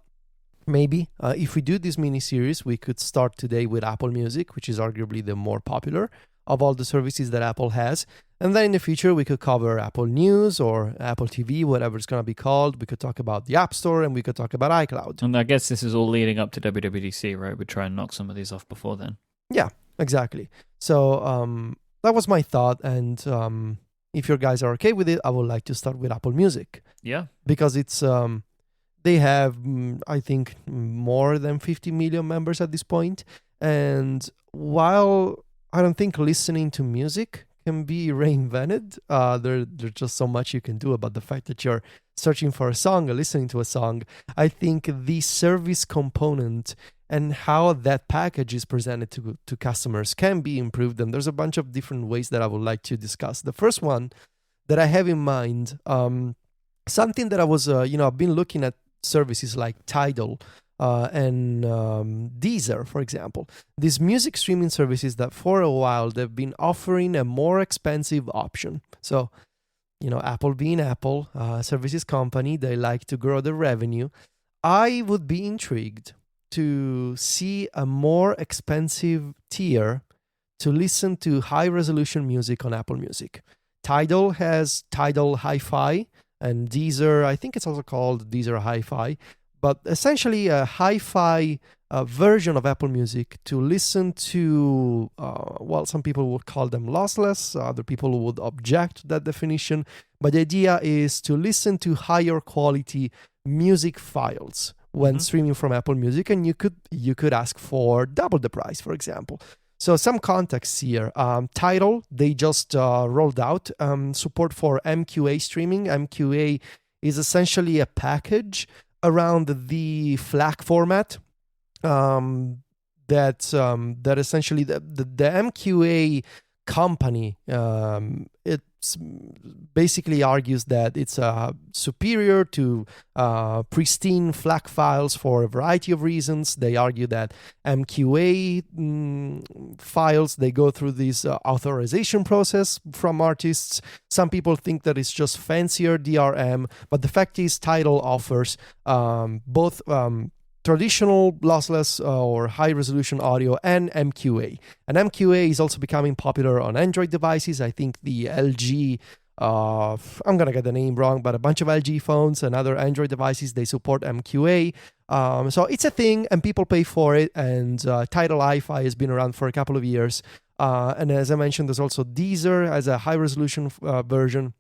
maybe if we do this mini-series, we could start today with Apple Music, which is arguably the more popular of all the services that Apple has. And then in the future, we could cover Apple News or Apple TV, whatever it's going to be called. We could talk about the App Store, and we could talk about iCloud. And I guess this is all leading up to WWDC, right? We try and knock some of these off before then. Yeah, exactly. So that was my thought. And if you guys are okay with it, I would like to start with Apple Music. Yeah. Because it's they have, I think, more than 50 million members at this point. And while I don't think listening to music can be reinvented, there's just so much you can do about the fact that you're searching for a song or listening to a song. I think the service component and how that package is presented to customers can be improved. And there's a bunch of different ways that I would like to discuss. The first one that I have in mind, something that I was, I've been looking at services like Tidal and Deezer, for example. These music streaming services that for a while they've been offering a more expensive option. So, Apple being Apple, services company, they like to grow their revenue. I would be intrigued to see a more expensive tier to listen to high-resolution music on Apple Music. Tidal has Tidal Hi-Fi, and Deezer, I think it's also called Deezer Hi-Fi, but essentially a hi-fi version of Apple Music to listen to, some people would call them lossless, other people would object to that definition, but the idea is to listen to higher quality music files when streaming from Apple Music, and you could ask for double the price, for example. So some context here. Tidal, they just rolled out support for MQA streaming. MQA is essentially a package around the FLAC format that essentially the MQA company it's basically argues that it's superior to pristine FLAC files for a variety of reasons. They argue that MQA files, they go through this authorization process from artists. Some people think that it's just fancier DRM, but the fact is Tidal offers both traditional lossless or high-resolution audio and MQA. And MQA is also becoming popular on Android devices. I think the LG, I'm going to get the name wrong, but a bunch of LG phones and other Android devices, they support MQA. So it's a thing, and people pay for it, and Tidal Hi-Fi has been around for a couple of years. And as I mentioned, there's also Deezer as a high-resolution version.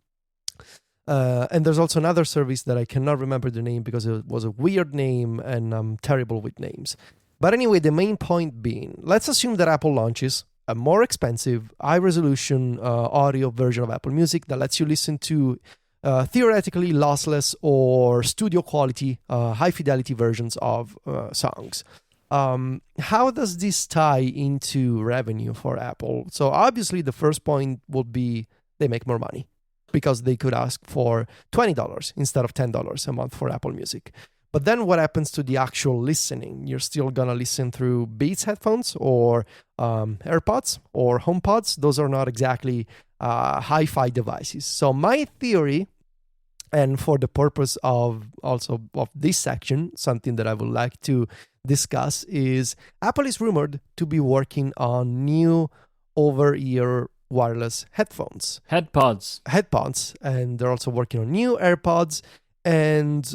And there's also another service that I cannot remember the name because it was a weird name and I'm terrible with names. But anyway, the main point being, let's assume that Apple launches a more expensive, high-resolution audio version of Apple Music that lets you listen to theoretically lossless or studio quality, high-fidelity versions of songs. How does this tie into revenue for Apple? So obviously the first point would be they make more money, because they could ask for $20 instead of $10 a month for Apple Music. But then what happens to the actual listening? You're still going to listen through Beats headphones or AirPods or HomePods. Those are not exactly hi-fi devices. So my theory, and for the purpose of this section, something that I would like to discuss is Apple is rumored to be working on new over-ear wireless headphones. Headpods. And they're also working on new AirPods. And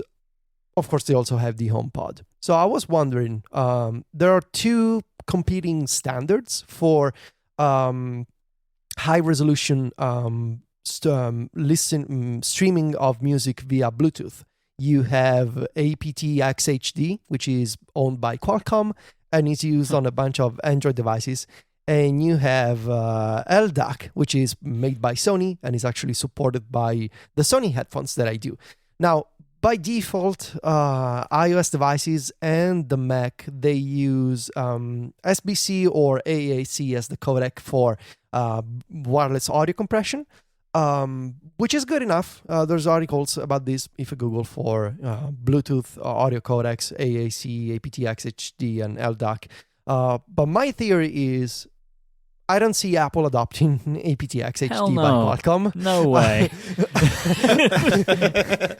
of course, they also have the HomePod. So I was wondering, there are two competing standards for high-resolution streaming of music via Bluetooth. You have aptX HD, which is owned by Qualcomm and is used on a bunch of Android devices. And you have LDAC, which is made by Sony and is actually supported by the Sony headphones that I do. Now, by default, iOS devices and the Mac, they use SBC or AAC as the codec for wireless audio compression, which is good enough. There's articles about this if you Google for Bluetooth audio codecs, AAC, aptX HD, and LDAC. But my theory is I don't see Apple adopting aptX HD by Qualcomm. No way.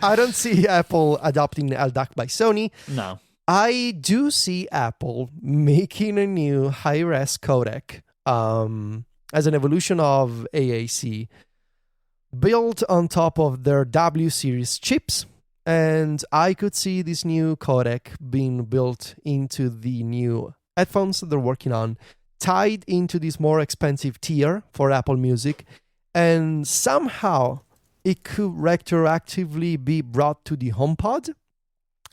I don't see Apple adopting LDAC by Sony. No. I do see Apple making a new high-res codec as an evolution of AAC built on top of their W series chips. And I could see this new codec being built into the new headphones that they're working on, tied into this more expensive tier for Apple Music, and somehow it could retroactively be brought to the HomePod.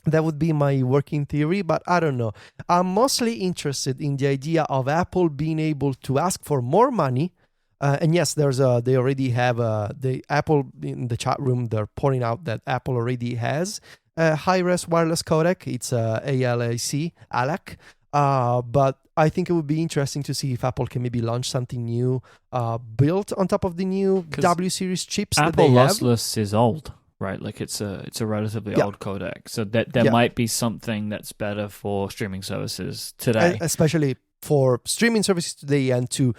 That would be my working theory, but I don't know. I'm mostly interested in the idea of Apple being able to ask for more money. And yes, they already have the Apple in the chat room. They're pointing out that Apple already has a high-res wireless codec. It's ALAC. But I think it would be interesting to see if Apple can maybe launch something new built on top of the new W series chips Apple that they have. lossless is old. right? Like it's a relatively Yeah. old codec, so that there Yeah. might be something that's better for streaming services today. Especially for streaming services today, and to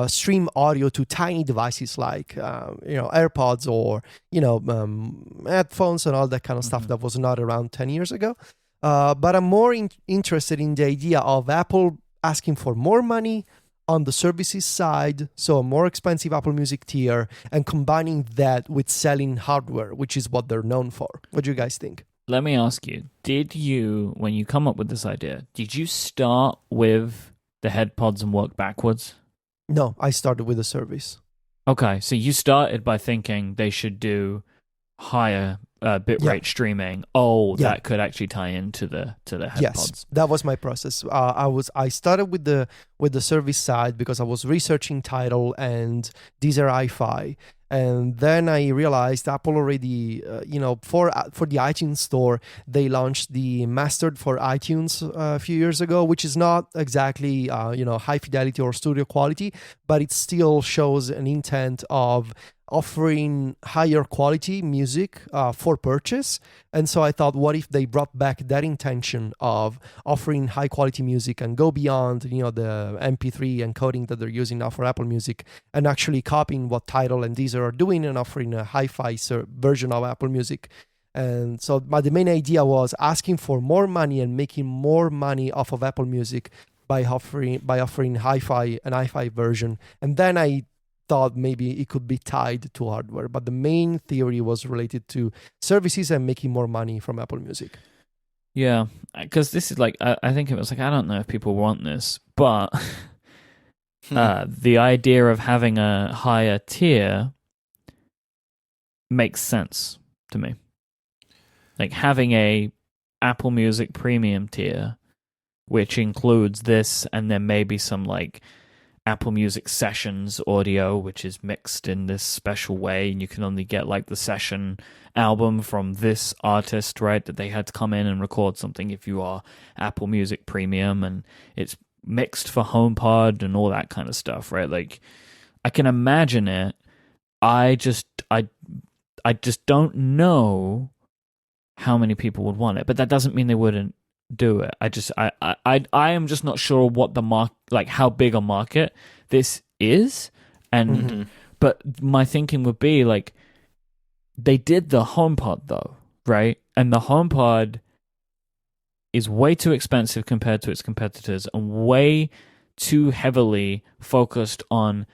stream audio to tiny devices like AirPods or headphones and all that kind of stuff that was not around 10 years ago. But I'm more interested in the idea of Apple asking for more money on the services side, so a more expensive Apple Music tier, and combining that with selling hardware, which is what they're known for. What do you guys think? Let me ask you, did you, when you come up with this idea, did you start with the HeadPods and work backwards? No, I started with a service. Okay, so you started by thinking they should do higher bitrate streaming. Oh, Yeah. that could actually tie into the HeadPods. Yes, that was my process. I started with the service side because I was researching Tidal and Deezer Hi-Fi, and then I realized Apple already, for the iTunes Store, they launched the Mastered for iTunes a few years ago, which is not exactly high fidelity or studio quality, but it still shows an intent of offering higher quality music for purchase. And so I thought, what if they brought back that intention of offering high quality music and go beyond, the MP3 encoding that they're using now for Apple Music, and actually copying what Tidal and Deezer are doing and offering a hi-fi version of Apple Music. And so the main idea was asking for more money and making more money off of Apple Music by offering hi-fi, an hi-fi version. And then I thought maybe it could be tied to hardware, but the main theory was related to services and making more money from Apple Music. Yeah, because this is like, I think it was like, I don't know if people want this, but the idea of having a higher tier makes sense to me. Like having a Apple Music premium tier, which includes this and then maybe some like Apple Music Sessions audio, which is mixed in this special way, and you can only get like the session album from this artist, right? That they had to come in and record something if you are Apple Music Premium, and it's mixed for HomePod and all that kind of stuff, right? Like I can imagine it. I just don't know how many people would want it, but that doesn't mean they wouldn't do it. I am just not sure what the how big a market this is, and but my thinking would be like they did the HomePod though, right? And the HomePod is way too expensive compared to its competitors, and way too heavily focused on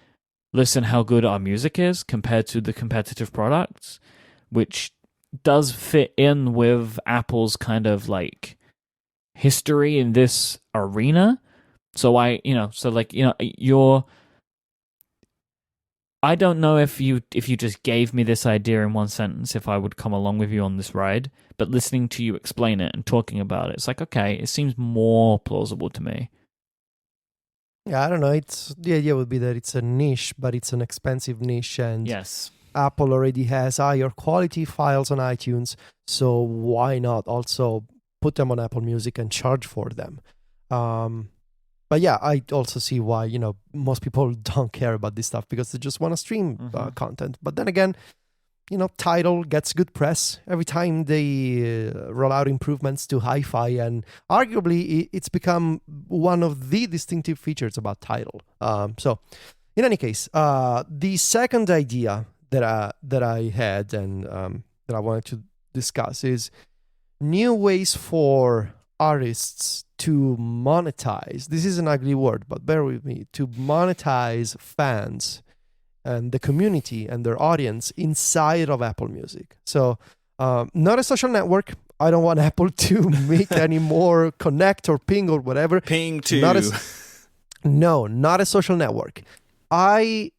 listen how good our music is compared to the competitive products, which does fit in with Apple's kind of like history in this arena. So I don't know if you just gave me this idea in one sentence, if I would come along with you on this ride, but listening to you explain it and talking about it, it's like, okay, it seems more plausible to me. Yeah, I don't know. The idea would be that it's a niche, but it's an expensive niche, and Yes. Apple already has higher quality files on iTunes, so why not also put them on Apple Music and charge for them? But yeah, I also see why most people don't care about this stuff because they just want to stream content. But then again, Tidal gets good press every time they roll out improvements to hi-fi, and arguably it's become one of the distinctive features about Tidal. So in any case, the second idea that I had and that I wanted to discuss is new ways for artists to monetize. This is an ugly word, but bear with me. To monetize fans and the community and their audience inside of Apple Music. So not a social network. I don't want Apple to make any more connect or ping or whatever. Ping too. Not a social network. I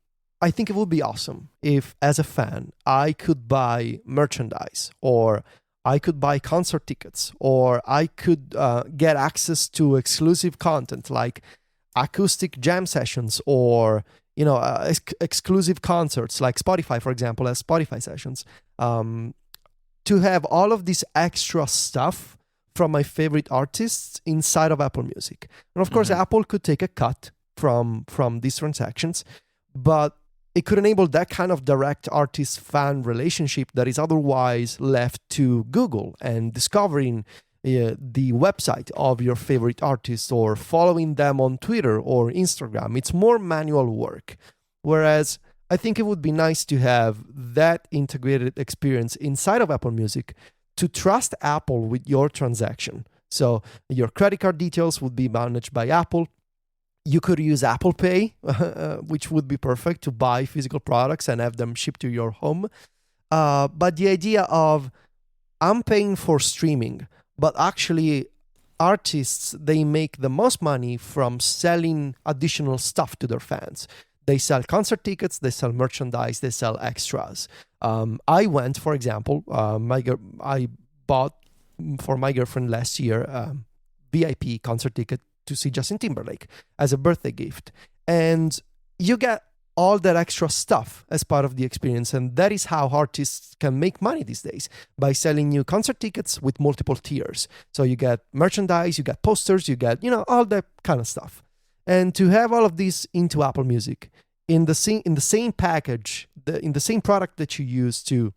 think it would be awesome if, as a fan, I could buy merchandise, or I could buy concert tickets, or I could get access to exclusive content like acoustic jam sessions, or exclusive concerts like Spotify, for example, as Spotify sessions. To have all of this extra stuff from my favorite artists inside of Apple Music. And of course, Apple could take a cut from these transactions, but it could enable that kind of direct artist-fan relationship that is otherwise left to Google and discovering the website of your favorite artist or following them on Twitter or Instagram. It's more manual work. Whereas I think it would be nice to have that integrated experience inside of Apple Music to trust Apple with your transaction. So your credit card details would be managed by Apple. You could use Apple Pay, which would be perfect to buy physical products and have them shipped to your home. But the idea of I'm paying for streaming, but actually artists, they make the most money from selling additional stuff to their fans. They sell concert tickets, they sell merchandise, they sell extras. I went, for example, I bought for my girlfriend last year VIP concert ticket to see Justin Timberlake as a birthday gift. And you get all that extra stuff as part of the experience. And that is how artists can make money these days, by selling new concert tickets with multiple tiers. So you get merchandise, you get posters, you get, all that kind of stuff. And to have all of this into Apple Music in the same package, in the same product that you use to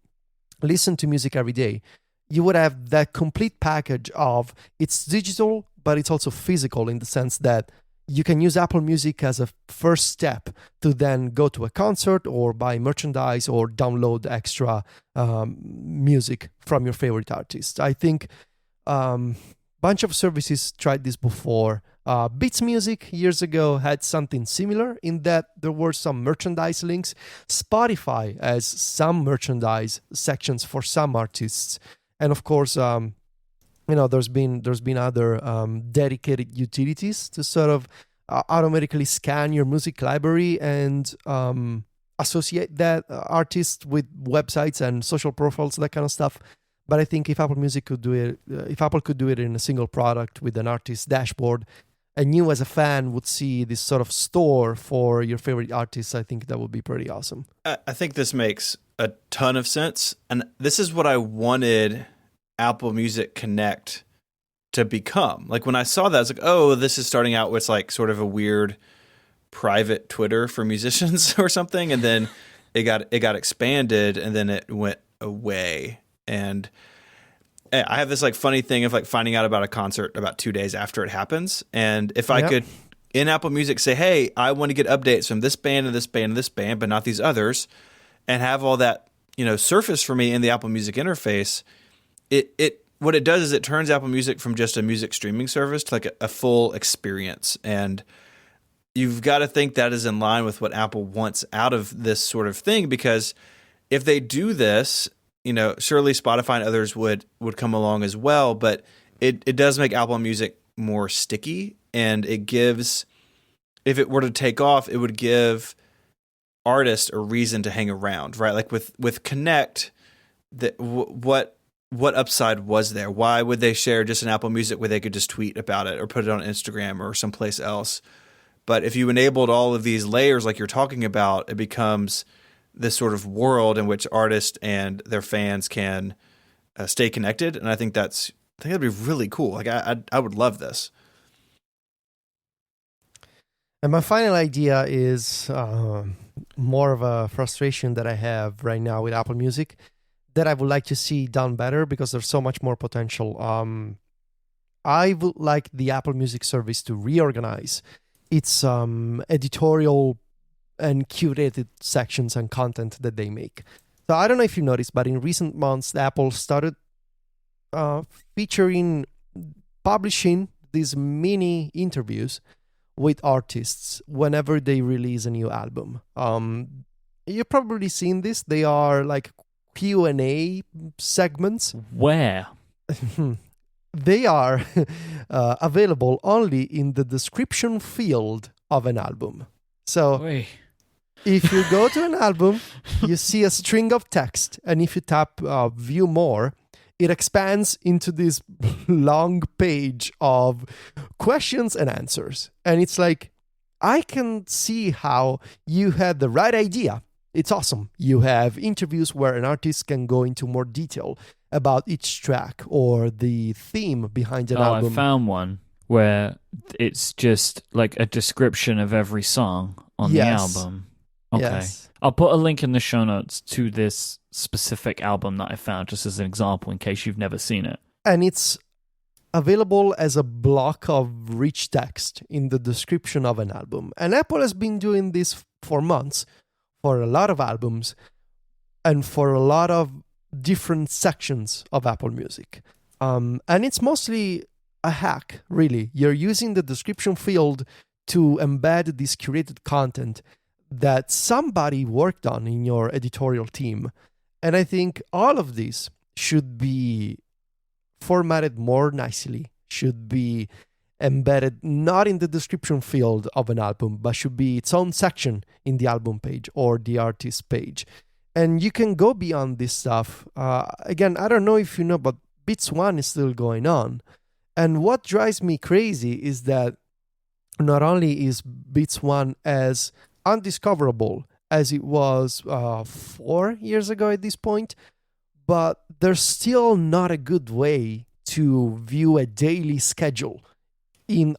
listen to music every day, you would have that complete package of it's digital, but it's also physical in the sense that you can use Apple Music as a first step to then go to a concert or buy merchandise or download extra music from your favorite artist. I think bunch of services tried this before. Beats Music years ago had something similar in that there were some merchandise links. Spotify has some merchandise sections for some artists. And of course, there's been other dedicated utilities to sort of automatically scan your music library and associate that artist with websites and social profiles, that kind of stuff. But I think if Apple Music could do it, if Apple could do it in a single product with an artist dashboard, and you as a fan would see this sort of store for your favorite artists, I think that would be pretty awesome. I think this makes a ton of sense. And this is what I wanted Apple Music Connect to become. Like when I saw that, I was like, oh, this is starting out with like sort of a weird private Twitter for musicians or something. And then it got expanded and then it went away. And I have this like funny thing of like finding out about a concert about 2 days after it happens. And if I could in Apple Music say, hey, I want to get updates from this band and this band and this band, but not these others, and have all that, surface for me in the Apple Music interface, what it does is it turns Apple Music from just a music streaming service to like a full experience. And you've got to think that is in line with what Apple wants out of this sort of thing, because if they do this, surely Spotify and others would come along as well, but it does make Apple Music more sticky, and it gives, if it were to take off, it would give artists a reason to hang around, right? Like with Connect, what upside was there? Why would they share just an Apple Music where they could just tweet about it or put it on Instagram or someplace else? But if you enabled all of these layers like you're talking about, it becomes this sort of world in which artists and their fans can stay connected. And I think that'd be really cool. Like I would love this. And my final idea is more of a frustration that I have right now with Apple Music that I would like to see done better because there's so much more potential. I would like the Apple Music service to reorganize its editorial and curated sections and content that they make. So I don't know if you noticed, but in recent months, Apple started publishing these mini interviews with artists whenever they release a new album. You've probably seen this. They are like Q&A segments. Where? They are available only in the description field of an album. So if you go to an album, you see a string of text, and if you tap view more, it expands into this long page of questions and answers. And it's like, I can see how you had the right idea. It's awesome. You have interviews where an artist can go into more detail about each track or the theme behind an album. I found one where it's just like a description of every song on the album. Okay. Yes. I'll put a link in the show notes to this specific album that I found, just as an example, in case you've never seen it. And it's available as a block of rich text in the description of an album. And Apple has been doing this for months, for a lot of albums, and for a lot of different sections of Apple Music. And it's mostly a hack, really. You're using the description field to embed this curated content that somebody worked on in your editorial team. And I think all of this should be formatted more nicely, should be embedded not in the description field of an album, but should be its own section in the album page or the artist page. And you can go beyond this stuff. Again, I don't know if you know, but Beats One is still going on. And what drives me crazy is that not only is Beats One as undiscoverable as it was 4 years ago at this point, but there's still not a good way to view a daily schedule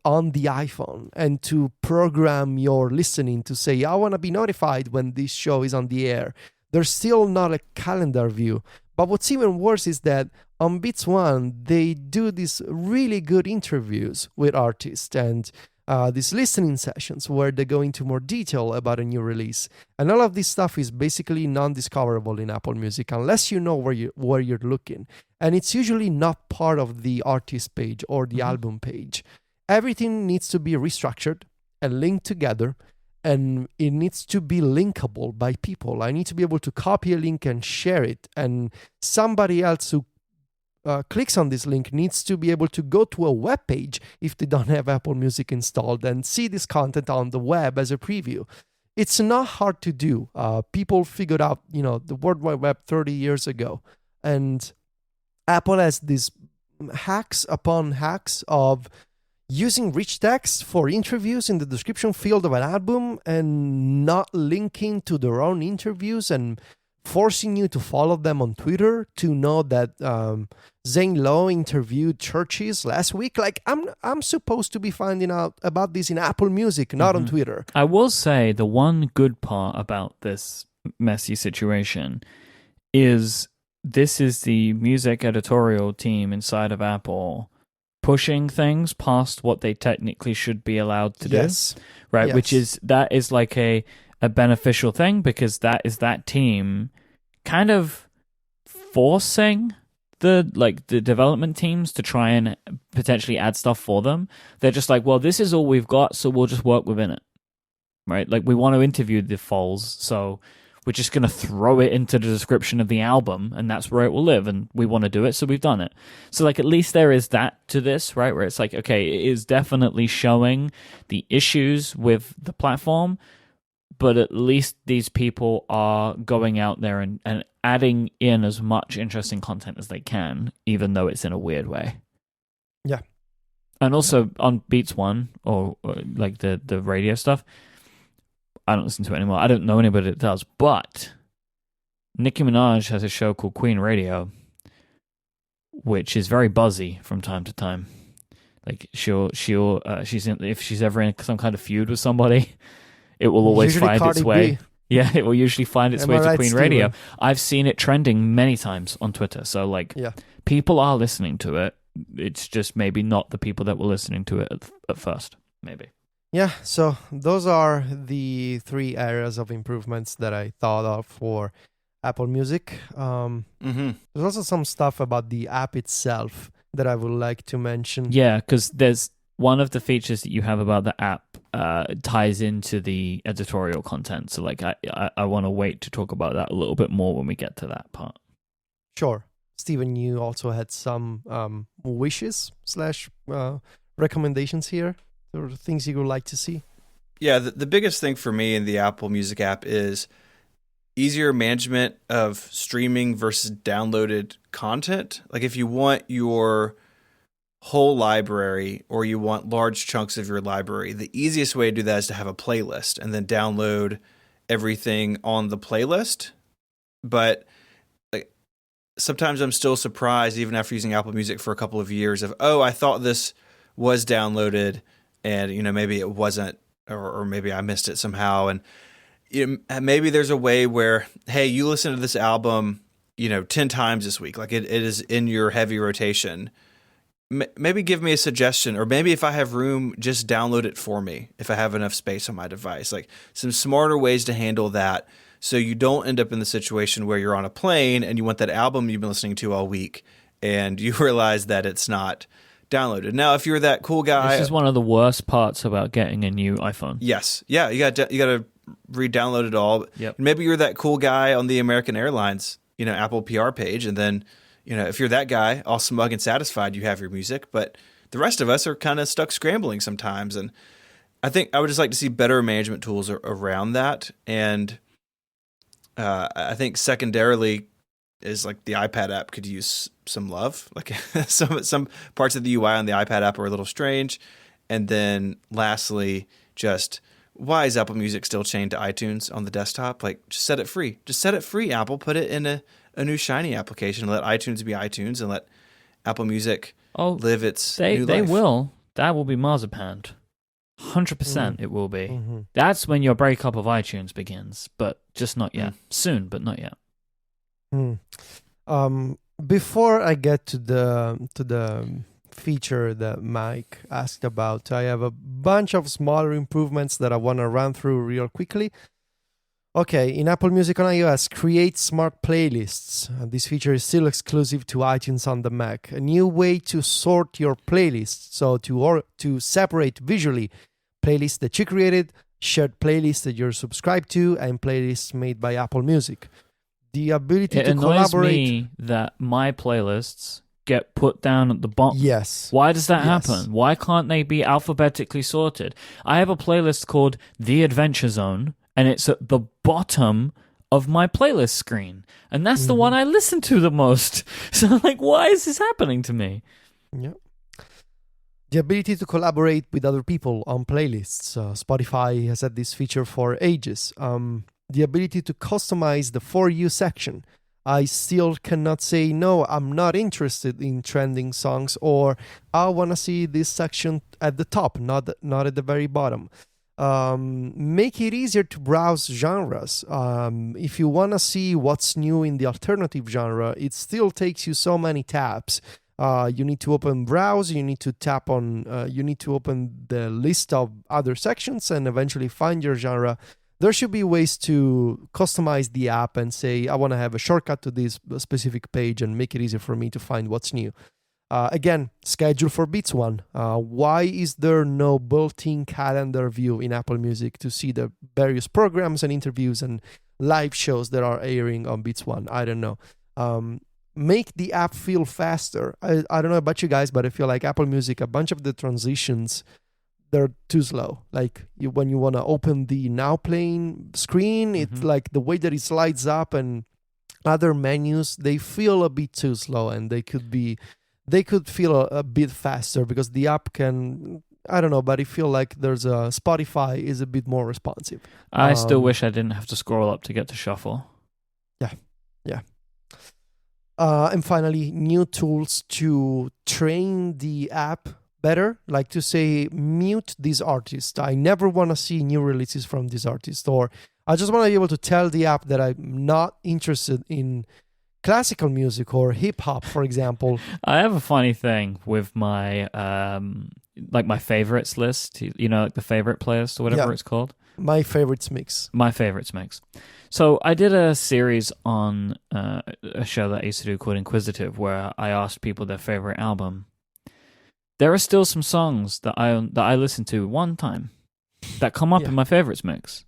on the iPhone and to program your listening to say, I want to be notified when this show is on the air. There's still not a calendar view. But what's even worse is that on Beats One, they do these really good interviews with artists and these listening sessions where they go into more detail about a new release. And all of this stuff is basically non-discoverable in Apple Music unless you know where you're looking. And it's usually not part of the artist page or the album page. Everything needs to be restructured and linked together, and it needs to be linkable by people. I need to be able to copy a link and share it, and somebody else who clicks on this link needs to be able to go to a web page if they don't have Apple Music installed and see this content on the web as a preview. It's not hard to do. People figured out, the World Wide Web 30 years ago, and Apple has these hacks upon hacks of using rich text for interviews in the description field of an album and not linking to their own interviews and forcing you to follow them on Twitter to know that Zane Lowe interviewed Churches last week. Like, I'm supposed to be finding out about this in Apple Music, not on Twitter. I will say the one good part about this messy situation is this is the music editorial team inside of Apple pushing things past what they technically should be allowed to do. Right? Yes. Which is, that is like a beneficial thing, because that is that team kind of forcing the development teams to try and potentially add stuff for them. They're just like, well, this is all we've got, so we'll just work within it. Right? Like, we want to interview the foals, so we're just going to throw it into the description of the album, and that's where it will live, and we want to do it, so we've done it. So, like, at least there is that to this, right, where it's like, okay, it is definitely showing the issues with the platform, but at least these people are going out there and adding in as much interesting content as they can, even though it's in a weird way. Yeah. And also, on Beats One, or like the radio stuff, I don't listen to it anymore. I don't know anybody that does, but Nicki Minaj has a show called Queen Radio, which is very buzzy from time to time. Like, if she's ever in some kind of feud with somebody, it will always Usually find Cardi its way. B. Yeah, it will usually find its Am way I to right, Queen Steven? Radio. I've seen it trending many times on Twitter. So, like, people are listening to it. It's just maybe not the people that were listening to it at first, maybe. Yeah, so those are the 3 areas of improvements that I thought of for Apple Music. There's also some stuff about the app itself that I would like to mention. Yeah, because there's one of the features that you have about the app ties into the editorial content. So, like, I want to wait to talk about that a little bit more when we get to that part. Sure. Steven, you also had some wishes / recommendations here. Or things you would like to see? Yeah, the biggest thing for me in the Apple Music app is easier management of streaming versus downloaded content. Like, if you want your whole library or you want large chunks of your library, the easiest way to do that is to have a playlist and then download everything on the playlist. But like, sometimes I'm still surprised, even after using Apple Music for a couple of years, of, I thought this was downloaded, and maybe it wasn't, or maybe I missed it somehow. And maybe there's a way where, hey, you listen to this album, 10 times this week. Like it is in your heavy rotation. Maybe give me a suggestion, or maybe if I have room, just download it for me if I have enough space on my device. Like some smarter ways to handle that so you don't end up in the situation where you're on a plane and you want that album you've been listening to all week and you realize that it's not downloaded. Now, if you're that cool guy... This is one of the worst parts about getting a new iPhone. Yes. Yeah, you got to re-download it all. Yep. Maybe you're that cool guy on the American Airlines, Apple PR page, and then... if you're that guy, all smug and satisfied, you have your music, but the rest of us are kind of stuck scrambling sometimes. And I think I would just like to see better management tools around that. And I think secondarily is like the iPad app could use some love. Like some parts of the UI on the iPad app are a little strange. And then lastly, just why is Apple Music still chained to iTunes on the desktop? Like just set it free. Just set it free, Apple. Put it in a new shiny application. Let iTunes be iTunes and let Apple Music live its new life. They will. That will be marzipan. 100% it will be. Mm-hmm. That's when your breakup of iTunes begins, but just not yet. Soon, but not yet. Before I get to the feature that Myke asked about, I have a bunch of smaller improvements that I want to run through real quickly. Okay, in Apple Music on iOS, create smart playlists. This feature is still exclusive to iTunes on the Mac. A new way to sort your playlists, so to separate visually playlists that you created, shared playlists that you're subscribed to, and playlists made by Apple Music. The ability to collaborate... It annoys me that my playlists get put down at the bottom. Yes. Why does that happen? Why can't they be alphabetically sorted? I have a playlist called The Adventure Zone, and it's at the bottom of my playlist screen. And that's the one I listen to the most. So, why is this happening to me? Yeah. The ability to collaborate with other people on playlists. Spotify has had this feature for ages. The ability to customize the For You section. I still cannot say, no, I'm not interested in trending songs, or I want to see this section at the top, not at the very bottom. Make it easier to browse genres. If you want to see what's new in the alternative genre, it still takes you so many tabs. You need to open browse, you need to tap on, you need to open the list of other sections and eventually find your genre. There should be ways to customize the app and say, I want to have a shortcut to this specific page and make it easier for me to find what's new. Again, schedule for Beats One. Why is there no built-in calendar view in Apple Music to see the various programs and interviews and live shows that are airing on Beats One? I don't know. Make the app feel faster. I don't know about you guys, but I feel like Apple Music, a bunch of the transitions, they're too slow. When you want to open the now playing screen, it's like the way that it slides up and other menus, they feel a bit too slow, and they could feel a bit faster because the app can, I don't know, but I feel like there's Spotify is a bit more responsive. I still wish I didn't have to scroll up to get to shuffle. Yeah. And finally, new tools to train the app better, like to say, mute this artist. I never want to see new releases from this artist, or I just want to be able to tell the app that I'm not interested in classical music or hip hop, for example. I have a funny thing with my my favorites list, like the favorite playlist or whatever it's called. My favorites mix. So I did a series on a show that I used to do called Inquisitive, where I asked people their favorite album. There are still some songs that I listened to one time that come up in my favorites mix.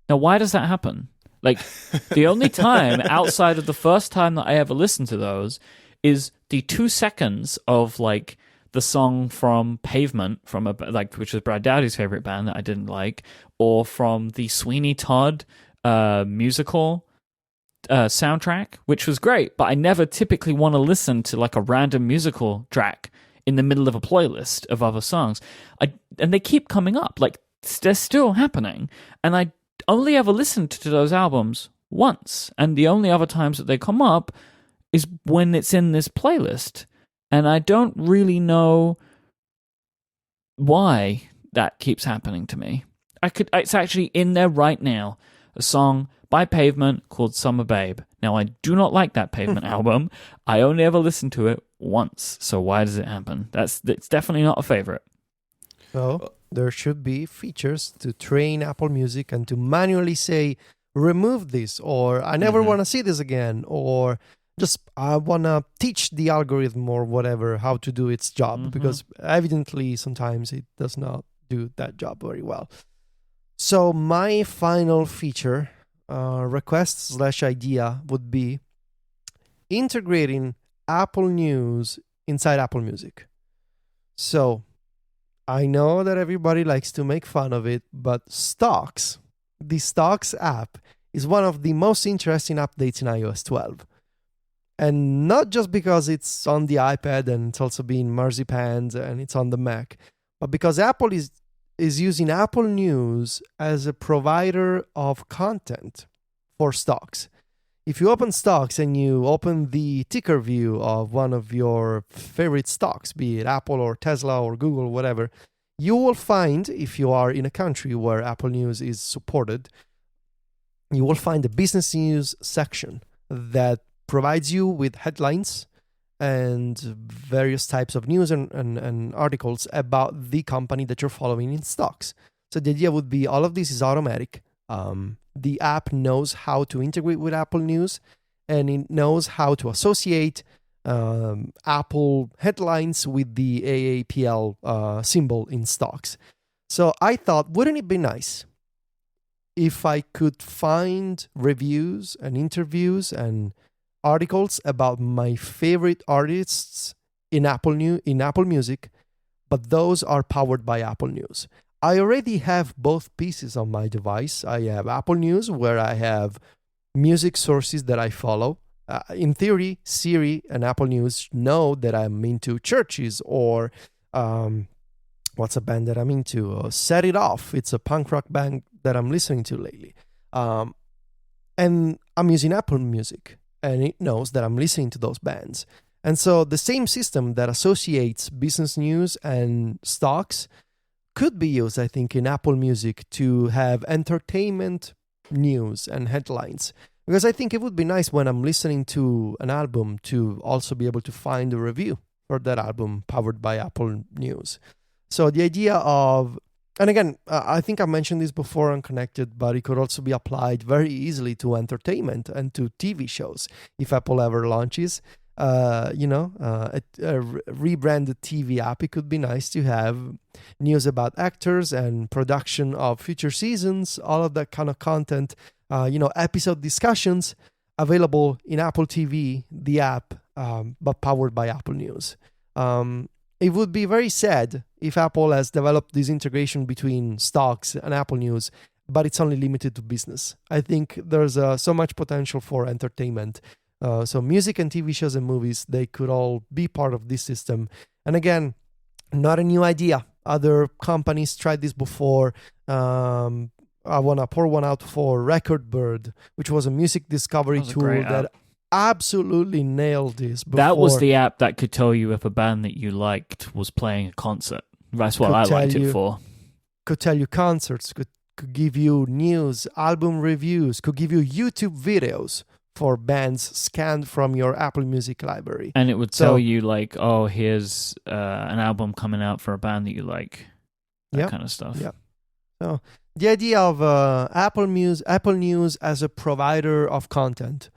Now, why does that happen? The only time outside of the first time that I ever listened to those is the 2 seconds of the song from Pavement from which was Brad Dowdy's favorite band that I didn't like, or from the Sweeney Todd musical soundtrack, which was great, but I never typically want to listen to a random musical track in the middle of a playlist of other songs. And they keep coming up, they're still happening, and I only ever listened to those albums once, and the only other times that they come up is when it's in this playlist, and I don't really know why that keeps happening to me. It's actually in there right now. a song by Pavement called Summer Babe. Now, I do not like that Pavement album. I only ever listened to it once. So why does it happen? It's definitely not a favorite. So there should be features to train Apple Music and to manually say, remove this, or I never want to see this again, or just I want to teach the algorithm or whatever how to do its job, because evidently sometimes it does not do that job very well. So my final feature request/idea would be integrating Apple News inside Apple Music. So I know that everybody likes to make fun of it, but the Stocks app is one of the most interesting updates in iOS 12. And not just because it's on the iPad and it's also being marzipanned and it's on the Mac, but because Apple is using Apple News as a provider of content for Stocks. If you open Stocks and you open the ticker view of one of your favorite stocks, be it Apple or Tesla or Google, whatever, you will find, if you are in a country where Apple News is supported, you will find the business news section that provides you with headlines and various types of news and articles about the company that you're following in Stocks. So the idea would be all of this is automatic. The app knows how to integrate with Apple News, and it knows how to associate Apple headlines with the AAPL symbol in Stocks. So I thought, wouldn't it be nice if I could find reviews and interviews and articles about my favorite artists in Apple Music, but those are powered by Apple News. I already have both pieces on my device. I have Apple News, where I have music sources that I follow. In theory, Siri and Apple News know that I'm into Churches or what's a band that I'm into? Set It Off. It's a punk rock band that I'm listening to lately. And I'm using Apple Music, and it knows that I'm listening to those bands. And so the same system that associates business news and stocks could be used, I think, in Apple Music to have entertainment news and headlines. Because I think it would be nice when I'm listening to an album to also be able to find a review for that album powered by Apple News. So the idea of, and again, I think I mentioned this before on Connected, but it could also be applied very easily to entertainment and to TV shows. If Apple ever launches, a rebranded TV app, it could be nice to have news about actors and production of future seasons, all of that kind of content, episode discussions available in Apple TV, the app, but powered by Apple News. It would be very sad if Apple has developed this integration between Stocks and Apple News, but it's only limited to business. I think there's so much potential for entertainment. So music and TV shows and movies, they could all be part of this system. And again, not a new idea. Other companies tried this before. I want to pour one out for Record Bird, which was a music discovery tool that absolutely nailed this before. That was the app that could tell you if a band that you liked was playing a concert. That's what I liked it for. Could tell you concerts, could give you news, album reviews, could give you YouTube videos for bands scanned from your Apple Music library. And it would tell you like, oh, here's an album coming out for a band that you like. That kind of stuff. Yeah. So the idea of Apple News as a provider of content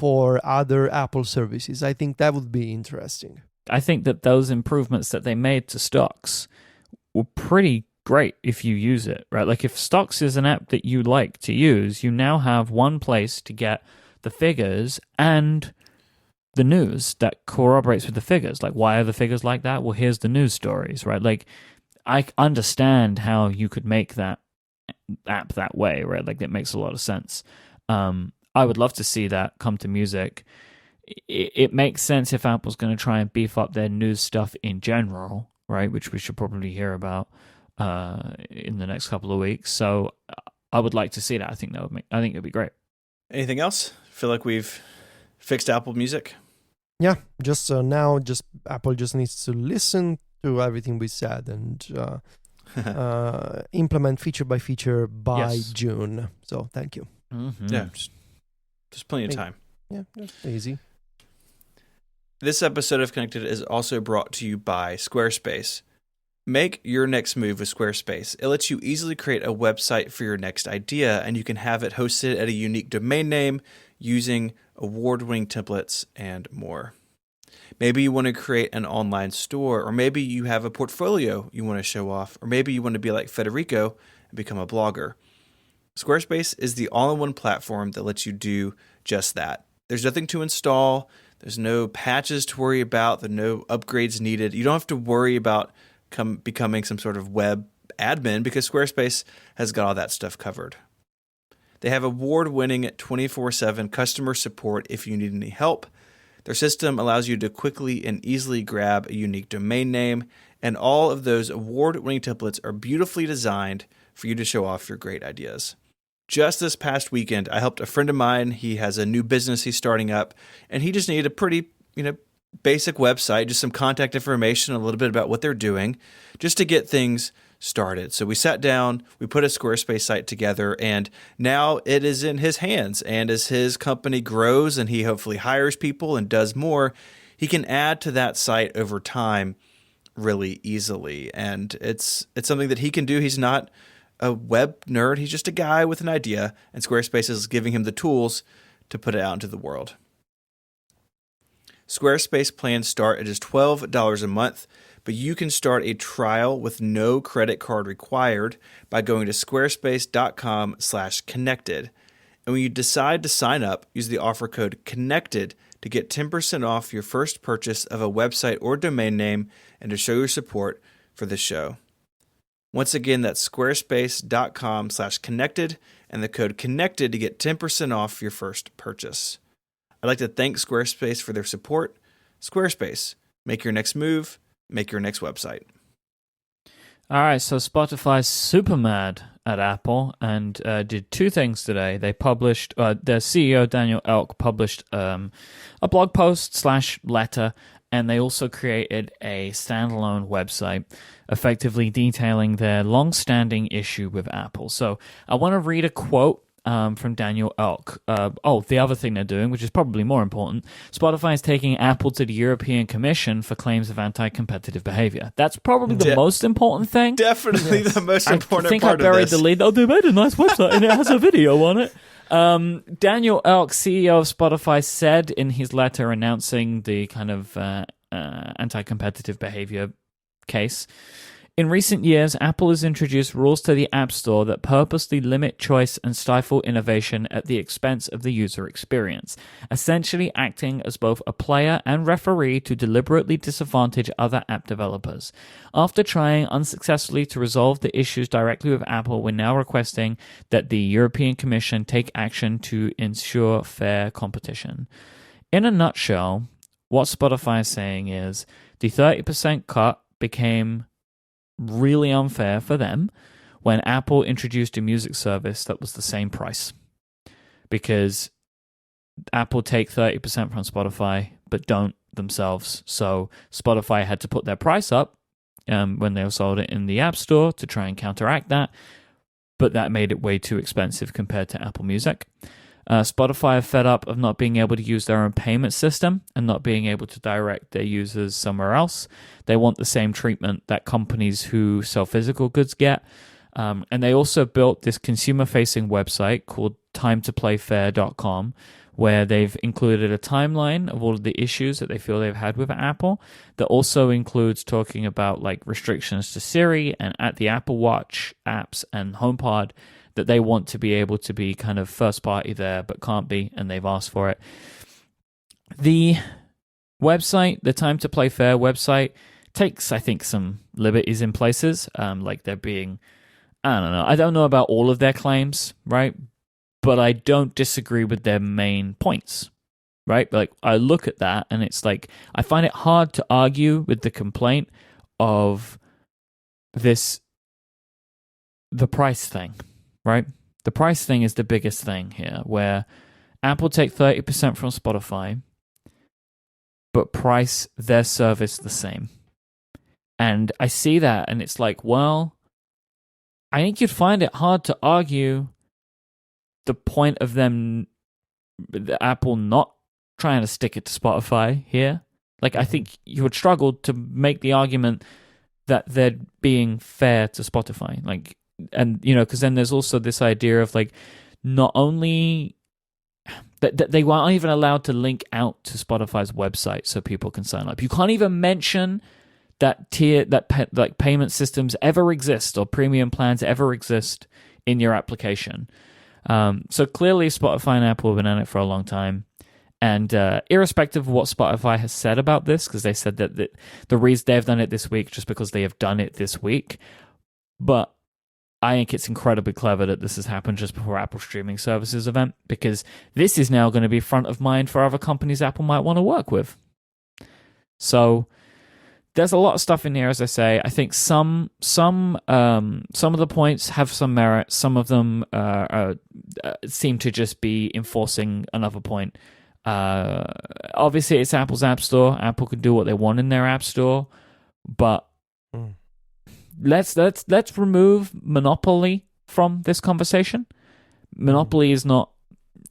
for other Apple services, I think that would be interesting. I think that those improvements that they made to Stocks were pretty great if you use it, right? Like if Stocks is an app that you like to use, you now have one place to get the figures and the news that corroborates with the figures. Like, why are the figures like that? Well, here's the news stories, right? Like, I understand how you could make that app that way, right? Like, that makes a lot of sense. I would love to see that come to music. It makes sense if Apple's going to try and beef up their news stuff in general, right? Which we should probably hear about in the next couple of weeks. So I would like to see that. I think it'd be great. Anything else? Feel like we've fixed Apple Music? Yeah, just now, Apple just needs to listen to everything we said and implement feature by feature by June. So thank you. Yeah, there's plenty of time. Yeah, that's easy. This episode of Connected is also brought to you by Squarespace. Make your next move with Squarespace. It lets you easily create a website for your next idea, and you can have it hosted at a unique domain name using award-winning templates and more. Maybe you want to create an online store, or maybe you have a portfolio you want to show off, or maybe you want to be like Federico and become a blogger. Squarespace is the all-in-one platform that lets you do just that. There's nothing to install. There's no patches to worry about. There's no upgrades needed. You don't have to worry about becoming some sort of web admin because Squarespace has got all that stuff covered. They have award-winning 24/7 customer support if you need any help. Their system allows you to quickly and easily grab a unique domain name, and all of those award-winning templates are beautifully designed for you to show off your great ideas. Just this past weekend, I helped a friend of mine. He has a new business he's starting up, and he just needed a pretty, basic website, just some contact information, a little bit about what they're doing, just to get things started. So we sat down, we put a Squarespace site together, and now it is in his hands. And as his company grows and he hopefully hires people and does more, he can add to that site over time really easily. And it's something that he can do. He's not a web nerd. He's just a guy with an idea, and Squarespace is giving him the tools to put it out into the world. Squarespace plans start at just $12 a month, but you can start a trial with no credit card required by going to squarespace.com/connected. And when you decide to sign up, use the offer code CONNECTED to get 10% off your first purchase of a website or domain name and to show your support for this show. Once again, that's squarespace.com/connected and the code CONNECTED to get 10% off your first purchase. I'd like to thank Squarespace for their support. Squarespace, make your next move, make your next website. All right, so Spotify's super mad at Apple and did two things today. They published, their CEO, Daniel Elk, published a blog post / letter, and they also created a standalone website effectively detailing their long-standing issue with Apple. So I want to read a quote from Daniel Elk. The other thing they're doing, which is probably more important, Spotify is taking Apple to the European Commission for claims of anti-competitive behavior. That's probably the most important thing. Definitely the most important part of this. I think I buried the lead. Oh, they made a nice website and it has a video on it. Daniel Elk, CEO of Spotify, said in his letter announcing the kind of anti-competitive behavior case, in recent years, Apple has introduced rules to the App Store that purposely limit choice and stifle innovation at the expense of the user experience, essentially acting as both a player and referee to deliberately disadvantage other app developers. After trying unsuccessfully to resolve the issues directly with Apple, we're now requesting that the European Commission take action to ensure fair competition. In a nutshell, what Spotify is saying is the 30% cut became really unfair for them when Apple introduced a music service that was the same price, because Apple take 30% from Spotify but don't themselves. So Spotify had to put their price up when they sold it in the App Store to try and counteract that, but that made it way too expensive compared to Apple Music. Spotify are fed up of not being able to use their own payment system and not being able to direct their users somewhere else. They want the same treatment that companies who sell physical goods get. And they also built this consumer-facing website called timetoplayfair.com, where they've included a timeline of all of the issues that they feel they've had with Apple. That also includes talking about like restrictions to Siri and at the Apple Watch apps and HomePod, that they want to be able to be kind of first party there, but can't be, and they've asked for it. The website, the Time to Play Fair website, takes, I think, some liberties in places. Like they're being, I don't know. I don't know about all of their claims, right? But I don't disagree with their main points, right? Like I look at that and it's like, I find it hard to argue with the complaint of the price thing. Right? The price thing is the biggest thing here, where Apple take 30% from Spotify, but price their service the same. And I see that, and it's like, well, I think you'd find it hard to argue the point of them, Apple not trying to stick it to Spotify here. Like, I think you would struggle to make the argument that they're being fair to Spotify. Like, and, because then there's also this idea of, like, not only that they weren't even allowed to link out to Spotify's website so people can sign up. You can't even mention that like payment systems ever exist or premium plans ever exist in your application. So clearly Spotify and Apple have been at it for a long time. And irrespective of what Spotify has said about this, because they said that the reason they've done it this week just because they have done it this week. But I think it's incredibly clever that this has happened just before Apple streaming services event, because this is now going to be front of mind for other companies Apple might want to work with. So there's a lot of stuff in here, as I say. I think some of the points have some merit. Some of them seem to just be enforcing another point. Obviously, it's Apple's App Store. Apple can do what they want in their App Store, but let's remove monopoly from this conversation. Monopoly is not.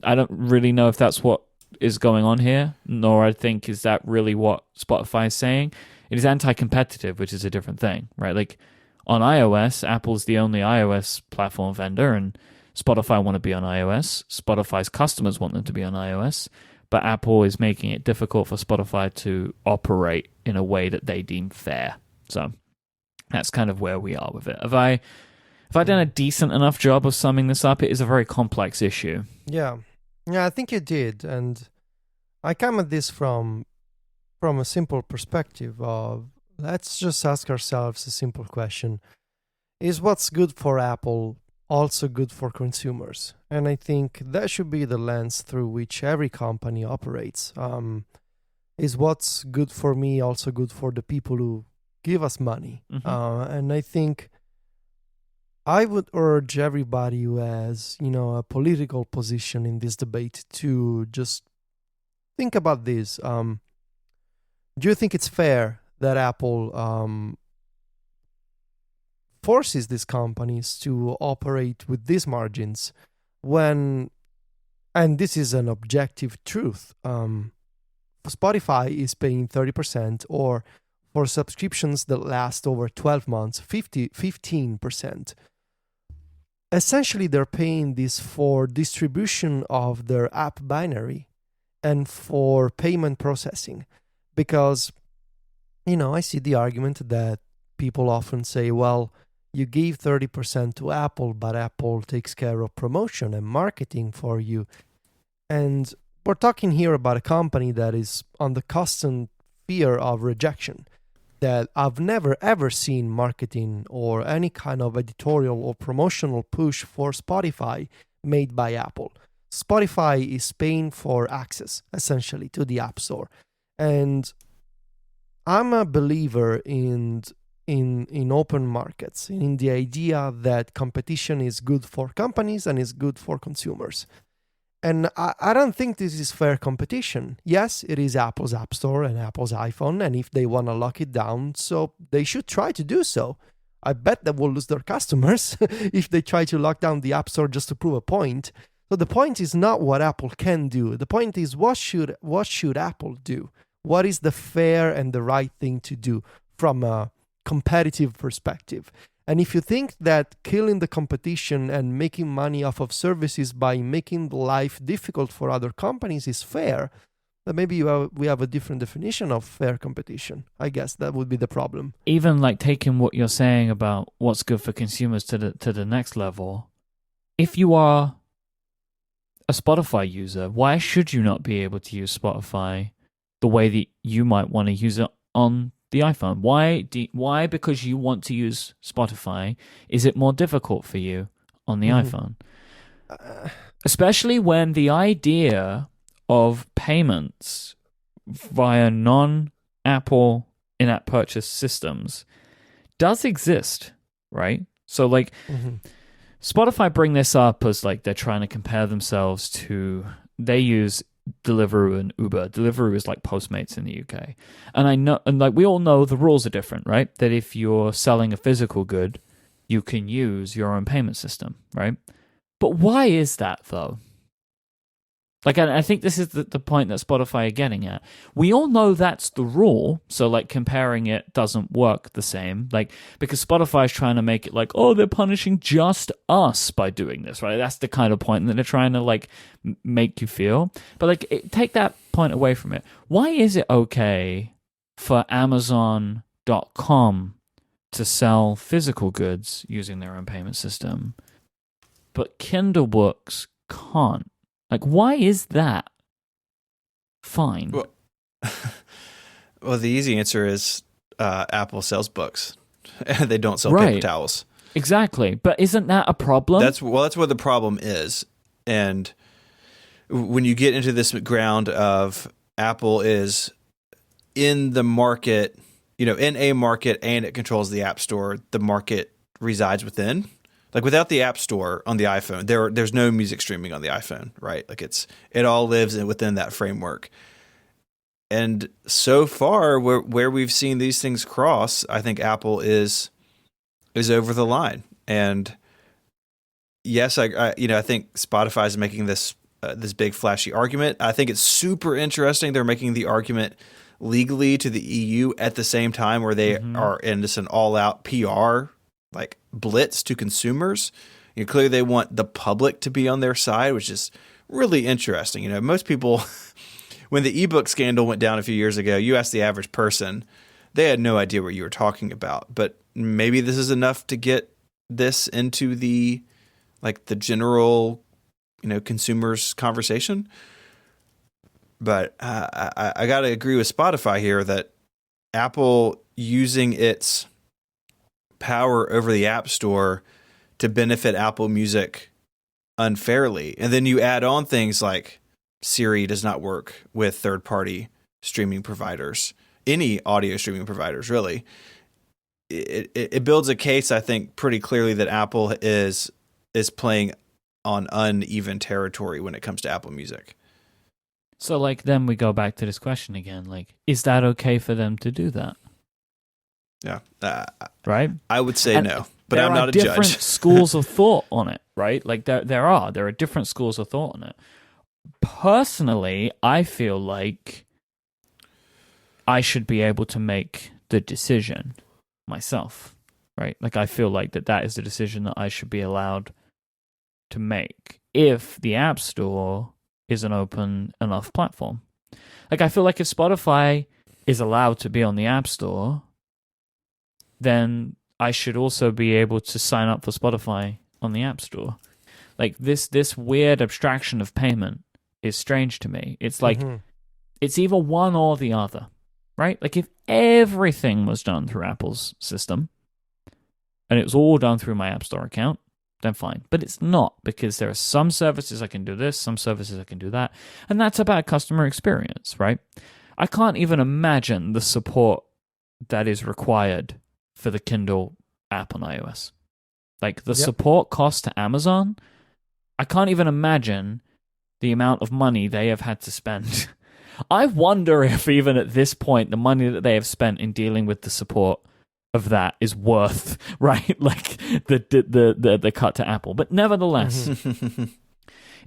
I don't really know if that's what is going on here, nor I think is that really what Spotify is saying. It is anti-competitive, which is a different thing, right? Like on iOS, Apple's the only iOS platform vendor, and Spotify want to be on iOS. Spotify's customers want them to be on iOS, but Apple is making it difficult for Spotify to operate in a way that they deem fair. So that's kind of where we are with it. Have I done a decent enough job of summing this up? It is a very complex issue. Yeah, I think you did, and I come at this from a simple perspective of, let's just ask ourselves a simple question. Is what's good for Apple also good for consumers? And I think that should be the lens through which every company operates. Is what's good for me also good for the people who give us money? And I think I would urge everybody who has, a political position in this debate to just think about this. Do you think it's fair that Apple forces these companies to operate with these margins when, and this is an objective truth, Spotify is paying 30%, or for subscriptions that last over 12 months, 15%. Essentially, they're paying this for distribution of their app binary and for payment processing. Because, I see the argument that people often say, well, you gave 30% to Apple, but Apple takes care of promotion and marketing for you. And we're talking here about a company that is on the constant fear of rejection, that I've never ever seen marketing or any kind of editorial or promotional push for Spotify made by Apple. Spotify is paying for access, essentially, to the App Store. And I'm a believer in open markets, in the idea that competition is good for companies and is good for consumers. And I don't think this is fair competition. Yes, it is Apple's App Store and Apple's iPhone, and if they want to lock it down, so they should try to do so. I bet they will lose their customers if they try to lock down the App Store just to prove a point. So the point is not what Apple can do. The point is what should Apple do? What is the fair and the right thing to do from a competitive perspective? And if you think that killing the competition and making money off of services by making life difficult for other companies is fair, then maybe we have a different definition of fair competition. I guess that would be the problem. Even like taking what you're saying about what's good for consumers to the next level, if you are a Spotify user, why should you not be able to use Spotify the way that you might want to use it on the iPhone? Why, because you want to use Spotify, is it more difficult for you on the iPhone? Especially when the idea of payments via non-Apple in-app purchase systems does exist, right? So like Spotify bring this up as like they're trying to compare themselves to, they use Deliveroo and Uber. Deliveroo is like Postmates in the UK. And I know, and like we all know the rules are different, right? That if you're selling a physical good, you can use your own payment system, right? But why is that, though? Like, I think this is the point that Spotify are getting at. We all know that's the rule, so, like, comparing it doesn't work the same. Like, because Spotify is trying to make it like, oh, they're punishing just us by doing this, right? That's the kind of point that they're trying to, like, make you feel. But, like, take that point away from it. Why is it okay for Amazon.com to sell physical goods using their own payment system, but Kindle books can't? Like, why is that fine? Well, the easy answer is Apple sells books. They don't sell Right. paper towels. Exactly. But isn't that a problem? That's what the problem is. And when you get into this ground of Apple is in the market, in a market, and it controls the App Store, the market resides within. Like, without the App Store on the iPhone, there's no music streaming on the iPhone, right? Like, it all lives within that framework. And so far, where we've seen these things cross, I think Apple is over the line. And yes, I think Spotify is making this big flashy argument. I think it's super interesting. They're making the argument legally to the EU at the same time, where they are in just an all-out PR like blitz to consumers. Clearly they want the public to be on their side, which is really interesting. Most people, when the ebook scandal went down a few years ago, you asked the average person, they had no idea what you were talking about. But maybe this is enough to get this into the general, consumers conversation. But I got to agree with Spotify here that Apple using its power over the App Store to benefit Apple Music unfairly. And then you add on things like Siri does not work with third-party streaming providers, any audio streaming providers, really. It builds a case, I think, pretty clearly that Apple is playing on uneven territory when it comes to Apple Music. So, like, then we go back to this question again. Like, is that okay for them to do that? Yeah. Right? I would say no, but there I'm not a are different judge. schools of thought on it, right? Like, there are different schools of thought on it. Personally, I feel like I should be able to make the decision myself, right? Like, I feel like that is the decision that I should be allowed to make if the App Store is an open enough platform. Like, I feel like if Spotify is allowed to be on the App Store, then I should also be able to sign up for Spotify on the App Store. Like, this weird abstraction of payment is strange to me. It's like, it's either one or the other, right? Like, if everything was done through Apple's system, and it was all done through my App Store account, then fine. But it's not, because there are some services I can do this, some services I can do that, and that's about customer experience, right? I can't even imagine the support that is required for the Kindle app on iOS. Like, the support cost to Amazon, I can't even imagine the amount of money they have had to spend. I wonder if even at this point, the money that they have spent in dealing with the support of that is worth, right? Like, the cut to Apple. But nevertheless,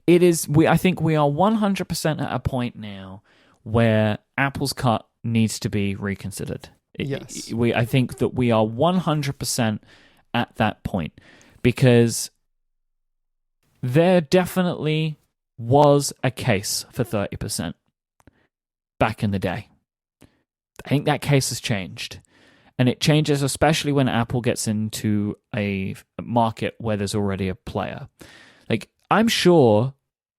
it is. I think we are 100% at a point now where Apple's cut needs to be reconsidered. Yes. I think that we are 100% at that point, because there definitely was a case for 30% back in the day. I think that case has changed. And it changes especially when Apple gets into a market where there's already a player. Like, I'm sure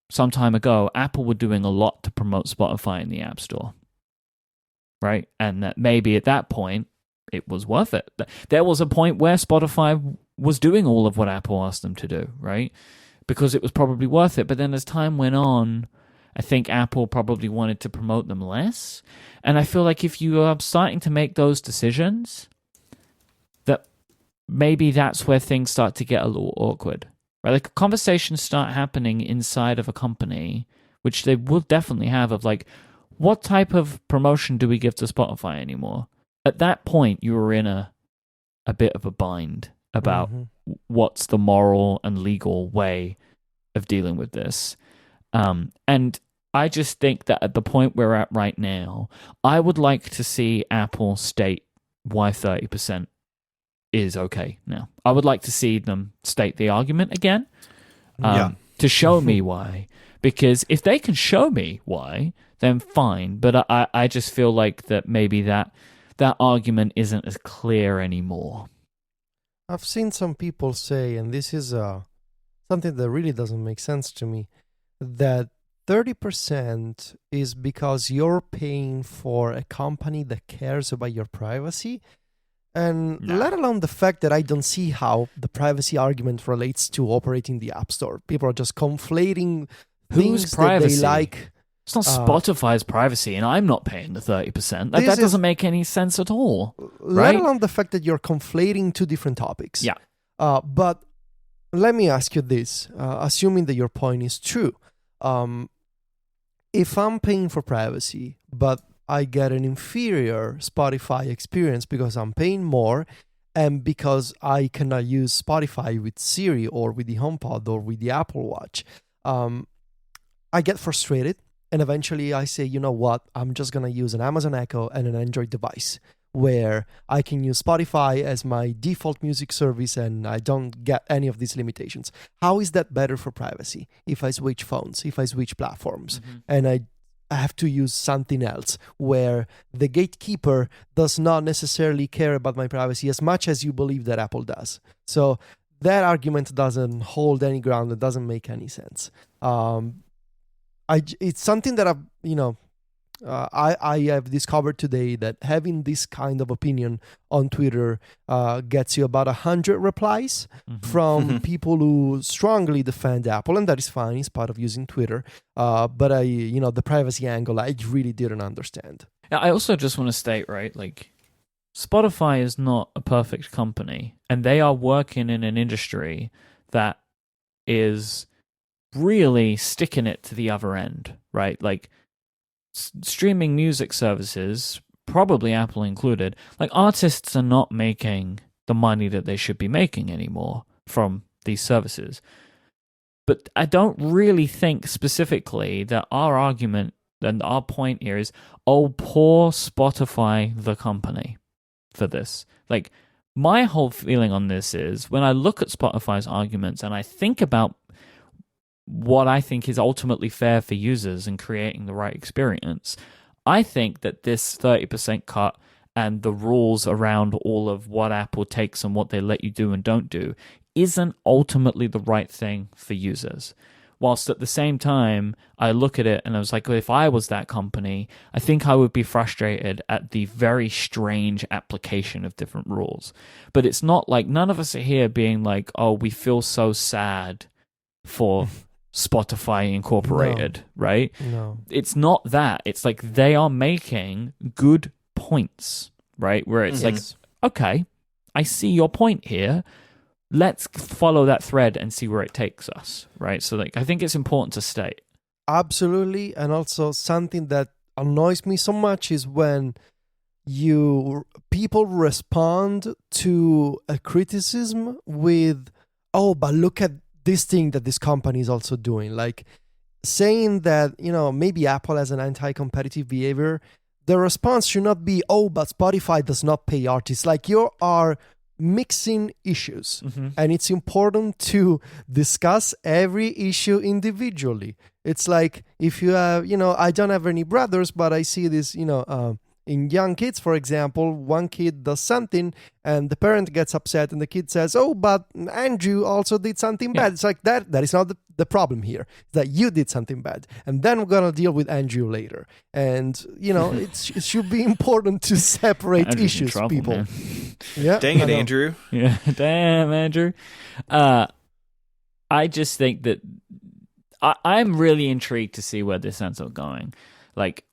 some time ago, Apple were doing a lot to promote Spotify in the App Store. Right? And that maybe at that point, it was worth it. There was a point where Spotify was doing all of what Apple asked them to do, right? Because it was probably worth it. But then as time went on, I think Apple probably wanted to promote them less. And I feel like if you are starting to make those decisions, that maybe that's where things start to get a little awkward. Right? Like, conversations start happening inside of a company, which they will definitely have, of like, what type of promotion do we give to Spotify anymore? At that point, you were in a bit of a bind about what's the moral and legal way of dealing with this. And I just think that at the point we're at right now, I would like to see Apple state why 30% is okay now. I would like to see them state the argument again to show me why. Because if they can show me why, then fine. But I just feel like that maybe that argument isn't as clear anymore. I've seen some people say, and this is something that really doesn't make sense to me, that 30% is because you're paying for a company that cares about your privacy. And let alone the fact that I don't see how the privacy argument relates to operating the App Store. People are just conflating things that they like. It's not Spotify's privacy, and I'm not paying the 30%. That doesn't make any sense at all. Let alone the fact that you're conflating two different topics. Yeah. But let me ask you this, assuming that your point is true. If I'm paying for privacy, but I get an inferior Spotify experience because I'm paying more and because I cannot use Spotify with Siri or with the HomePod or with the Apple Watch, I get frustrated. And eventually I say, you know what, I'm just going to use an Amazon Echo and an Android device where I can use Spotify as my default music service and I don't get any of these limitations. How is that better for privacy if I switch phones, if I switch platforms, and I have to use something else where the gatekeeper does not necessarily care about my privacy as much as you believe that Apple does? So that argument doesn't hold any ground. It doesn't make any sense. It's something that I have discovered today, that having this kind of opinion on Twitter gets you about 100 replies from people who strongly defend Apple, and that is fine. It's part of using Twitter. But the privacy angle, I really didn't understand. I also just want to state, right, like Spotify is not a perfect company, and they are working in an industry that is really sticking it to the other end, right? Like streaming music services, probably Apple included, like artists are not making the money that they should be making anymore from these services. But I don't really think specifically that our argument and our point here is, oh, poor Spotify, the company, for this. Like, my whole feeling on this is, when I look at Spotify's arguments and I think about what I think is ultimately fair for users and creating the right experience, I think that this 30% cut and the rules around all of what Apple takes and what they let you do and don't do isn't ultimately the right thing for users. Whilst at the same time, I look at it and I was like, well, if I was that company, I think I would be frustrated at the very strange application of different rules. But it's not like, none of us are here being like, oh, we feel so sad for Spotify Incorporated, right? No. It's not that. It's like they are making good points, right? Where it's like, okay, I see your point here. Let's follow that thread and see where it takes us, right? So like, I think it's important to state. Absolutely. And also something that annoys me so much is when people respond to a criticism with, oh, but look at this thing that this company is also doing, like saying that, maybe Apple has an anti-competitive behavior. The response should not be, oh, but Spotify does not pay artists. Like, you are mixing issues, and it's important to discuss every issue individually. It's like, if you have, I don't have any brothers, but I see this, in young kids, for example, one kid does something and the parent gets upset and the kid says, oh, but Andrew also did something bad. It's like, that is not the problem here. It's that you did something bad. And then we're going to deal with Andrew later. And, it should be important to separate Andrew's issues, trouble, people. Man. Yeah, Dang it, Andrew. Yeah, damn, Andrew. I just think that I'm really intrigued to see where this ends up going. Like,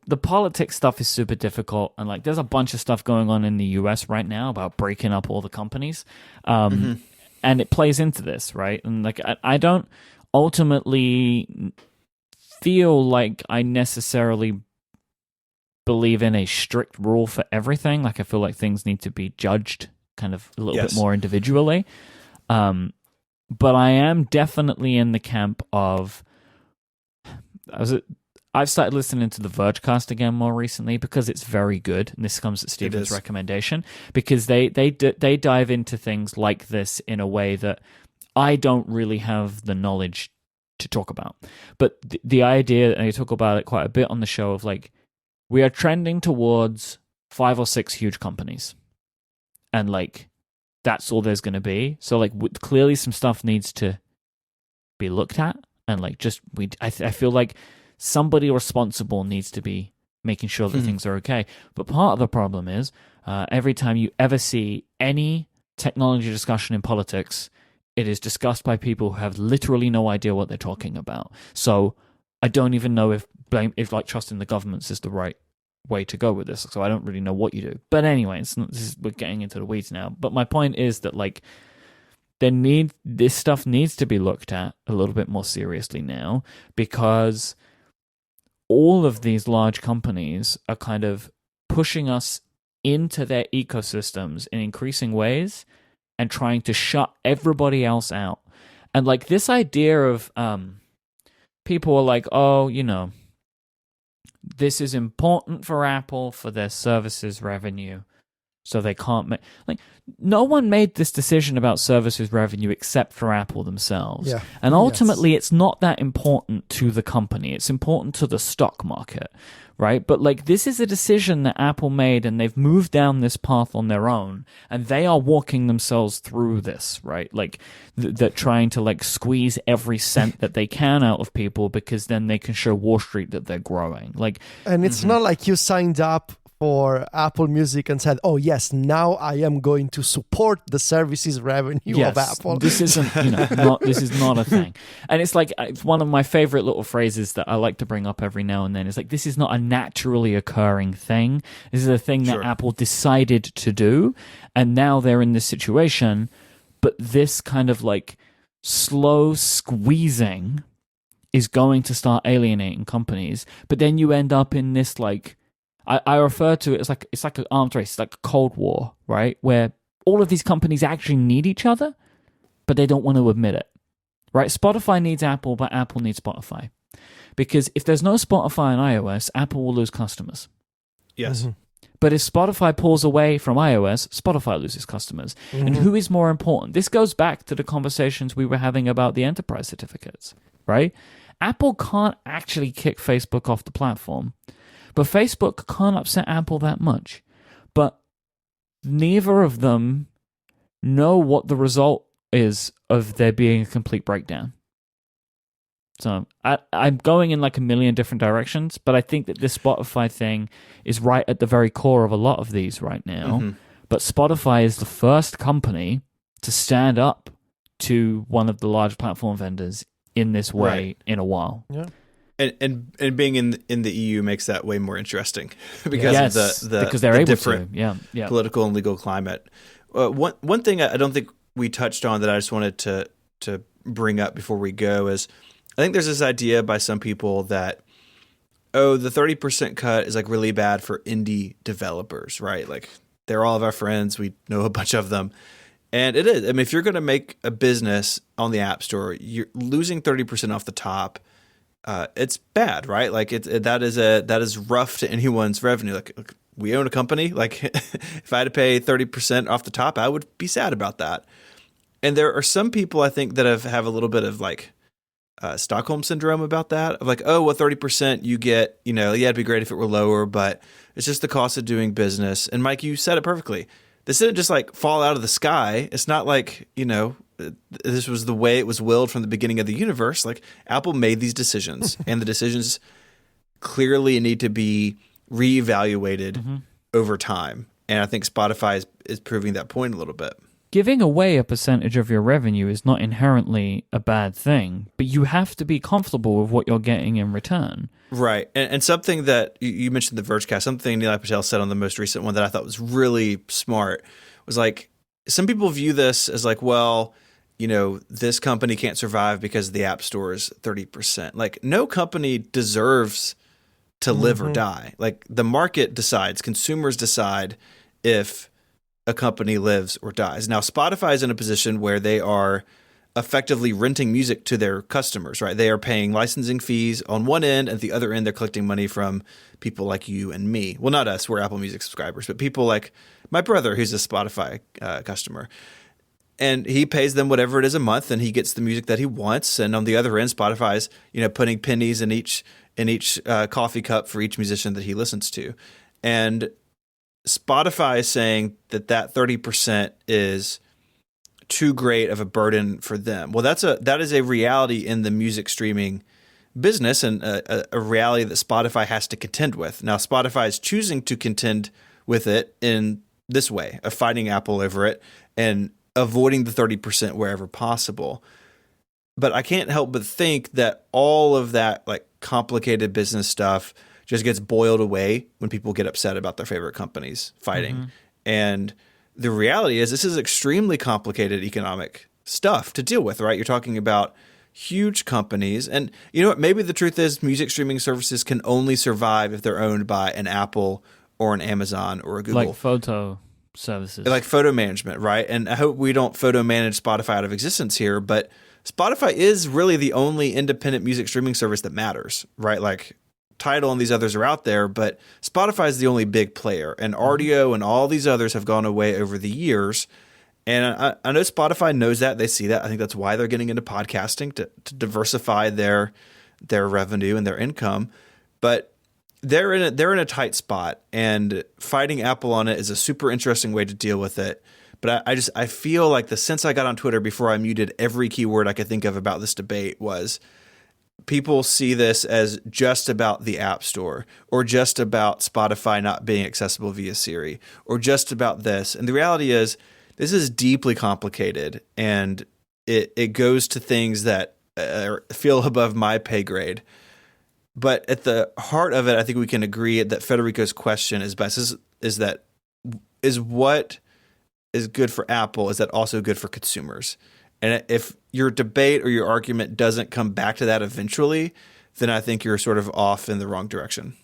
the politics stuff is super difficult, and like there's a bunch of stuff going on in the US right now about breaking up all the companies, and it plays into this, right? And like I don't ultimately feel like I necessarily believe in a strict rule for everything. Like, I feel like things need to be judged kind of a little bit more individually. But I am definitely in the camp of I've started listening to the Vergecast again more recently because it's very good, and this comes at Stephen's recommendation, because they dive into things like this in a way that I don't really have the knowledge to talk about. But the idea, and I talk about it quite a bit on the show, of like, we are trending towards 5 or 6 huge companies, and like that's all there's going to be. So like clearly some stuff needs to be looked at, and like I feel like somebody responsible needs to be making sure that things are okay. But part of the problem is every time you ever see any technology discussion in politics, it is discussed by people who have literally no idea what they're talking about. So I don't even know if like trusting the governments is the right way to go with this. So I don't really know what you do. But anyway, we're getting into the weeds now. But my point is that like this stuff needs to be looked at a little bit more seriously now, because all of these large companies are kind of pushing us into their ecosystems in increasing ways and trying to shut everybody else out. And like this idea of people are like, oh, you know, this is important for Apple for their services revenue, so they can't make, like, no one made this decision about services revenue except for Apple themselves. Yeah. And ultimately, it's not that important to the company. It's important to the stock market, right? But like, this is a decision that Apple made, and they've moved down this path on their own, and they are walking themselves through this, right? Like, they're trying to like squeeze every cent that they can out of people, because then they can show Wall Street that they're growing. Like, and it's not like you signed up for Apple Music and said, oh yes, now I am going to support the services revenue of Apple. This isn't, this is not a thing. And it's like, it's one of my favorite little phrases that I like to bring up every now and then. It's like, this is not a naturally occurring thing. This is a thing that Apple decided to do, and now they're in this situation. But this kind of like slow squeezing is going to start alienating companies. But then you end up in this like, I refer to it as like, it's like an arms race, it's like a Cold War, right? Where all of these companies actually need each other, but they don't want to admit it, right? Spotify needs Apple, but Apple needs Spotify. Because if there's no Spotify on iOS, Apple will lose customers. Yes. Mm-hmm. But if Spotify pulls away from iOS, Spotify loses customers. Mm-hmm. And who is more important? This goes back to the conversations we were having about the enterprise certificates, right? Apple can't actually kick Facebook off the platform. But Facebook can't upset Apple that much. But neither of them know what the result is of there being a complete breakdown. So I'm going in like a million different directions, but I think that this Spotify thing is right at the very core of a lot of these right now. Mm-hmm. But Spotify is the first company to stand up to one of the large platform vendors in this way in a while. Yeah. And being in the EU makes that way more interesting because of because they're able different to. Yeah. political and legal climate. One thing I don't think we touched on that I just wanted to bring up before we go is, I think there's this idea by some people that, oh, the 30% cut is like really bad for indie developers, right? Like, they're all of our friends. We know a bunch of them. And it is. I mean, if you're going to make a business on the App Store, you're losing 30% off the top. It's bad, right? Like that is rough to anyone's revenue. Like, we own a company. Like, if I had to pay 30% off the top, I would be sad about that. And there are some people, I think, that have a little bit of like Stockholm syndrome about that. Of like, oh, well, 30% you get, yeah, it'd be great if it were lower, but it's just the cost of doing business. And Myke, you said it perfectly. This didn't just like fall out of the sky. It's not like, this was the way it was willed from the beginning of the universe. Like, Apple made these decisions, and the decisions clearly need to be reevaluated over time. And I think Spotify is proving that point a little bit. Giving away a percentage of your revenue is not inherently a bad thing, but you have to be comfortable with what you're getting in return. Right. And something that you mentioned, the Vergecast, something Nilay Patel said on the most recent one that I thought was really smart was like, some people view this as like, well, this company can't survive because the App Store is 30%. Like, no company deserves to live or die. Like, the market decides, consumers decide if a company lives or dies. Now, Spotify is in a position where they are effectively renting music to their customers, right? They are paying licensing fees on one end, and at the other end, they're collecting money from people like you and me. Well, not us, we're Apple Music subscribers, but people like my brother, who's a Spotify customer. And he pays them whatever it is a month, and he gets the music that he wants. And on the other end, Spotify's, putting pennies in each coffee cup for each musician that he listens to. And Spotify is saying that 30% is too great of a burden for them. Well, that is a reality in the music streaming business, and a reality that Spotify has to contend with. Now, Spotify is choosing to contend with it in this way of fighting Apple over it and avoiding the 30% wherever possible. But I can't help but think that all of that like complicated business stuff just gets boiled away when people get upset about their favorite companies fighting. Mm-hmm. And the reality is this is extremely complicated economic stuff to deal with, right? You're talking about huge companies. And you know what? Maybe the truth is music streaming services can only survive if they're owned by an Apple or an Amazon or a Google. Like photo services. Like photo management, right? And I hope we don't photo manage Spotify out of existence here, but Spotify is really the only independent music streaming service that matters, right? Like Tidal and these others are out there, but Spotify is the only big player, and Rdio and all these others have gone away over the years. And I know Spotify knows that. They see that. I think that's why they're getting into podcasting to diversify their revenue and their income. But they're in a tight spot, and fighting Apple on it is a super interesting way to deal with it. But I feel like the sense I got on Twitter before I muted every keyword I could think of about this debate was people see this as just about the App Store, or just about Spotify not being accessible via Siri, or just about this. And the reality is this is deeply complicated, and it goes to things that feel above my pay grade. But at the heart of it, I think we can agree that Federico's question is best, is what is good for Apple, is that also good for consumers? And if your debate or your argument doesn't come back to that eventually, then I think you're sort of off in the wrong direction.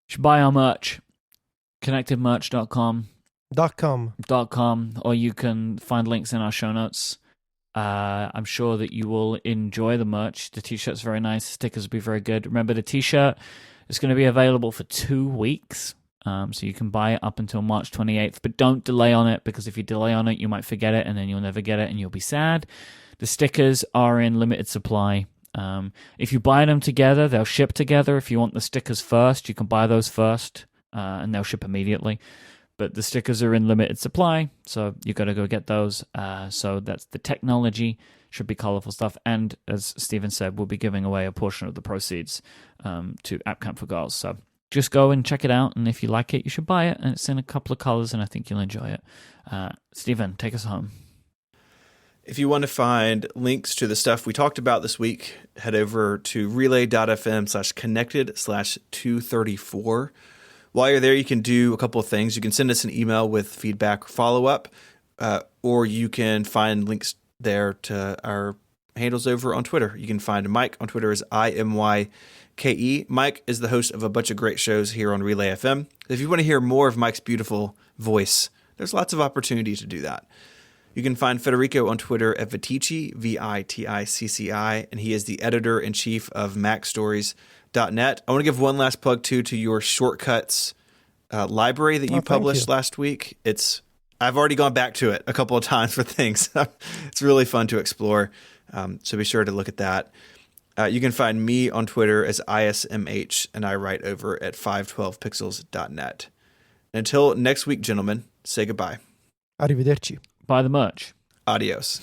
You should buy our merch, connectedmerch.com. .com, or you can find links in our show notes. I'm sure that you will enjoy the merch. The t-shirt's very nice. The stickers will be very good. Remember, the t-shirt is going to be available for 2 weeks. So you can buy it up until March 28th, but don't delay on it, because if you delay on it, you might forget it, and then you'll never get it, and you'll be sad. The stickers are in limited supply. If you buy them together, they'll ship together. If you want the stickers first, you can buy those first, and they'll ship immediately. But the stickers are in limited supply, so you got to go get those. So that's the technology. Should be colorful stuff. And as Stephen said, we'll be giving away a portion of the proceeds to App Camp for Girls. So just go and check it out, and if you like it, you should buy it. And it's in a couple of colors, and I think you'll enjoy it. Stephen, take us home. If you want to find links to the stuff we talked about this week, head over to relay.fm/connected/234. While you're there, you can do a couple of things. You can send us an email with feedback or follow-up, or you can find links there to our handles over on Twitter. You can find Myke on Twitter as IMYKE. Myke is the host of a bunch of great shows here on Relay FM. If you want to hear more of Myke's beautiful voice, there's lots of opportunity to do that. You can find Federico on Twitter at Viticci, Viticci, and he is the editor-in-chief of MacStories.net. I want to give one last plug, too, to your Shortcuts library that you published last week. I've already gone back to it a couple of times for things. It's really fun to explore, so be sure to look at that. You can find me on Twitter as ISMH, and I write over at 512pixels.net. Until next week, gentlemen, say goodbye. Arrivederci. Buy the merch. Adios.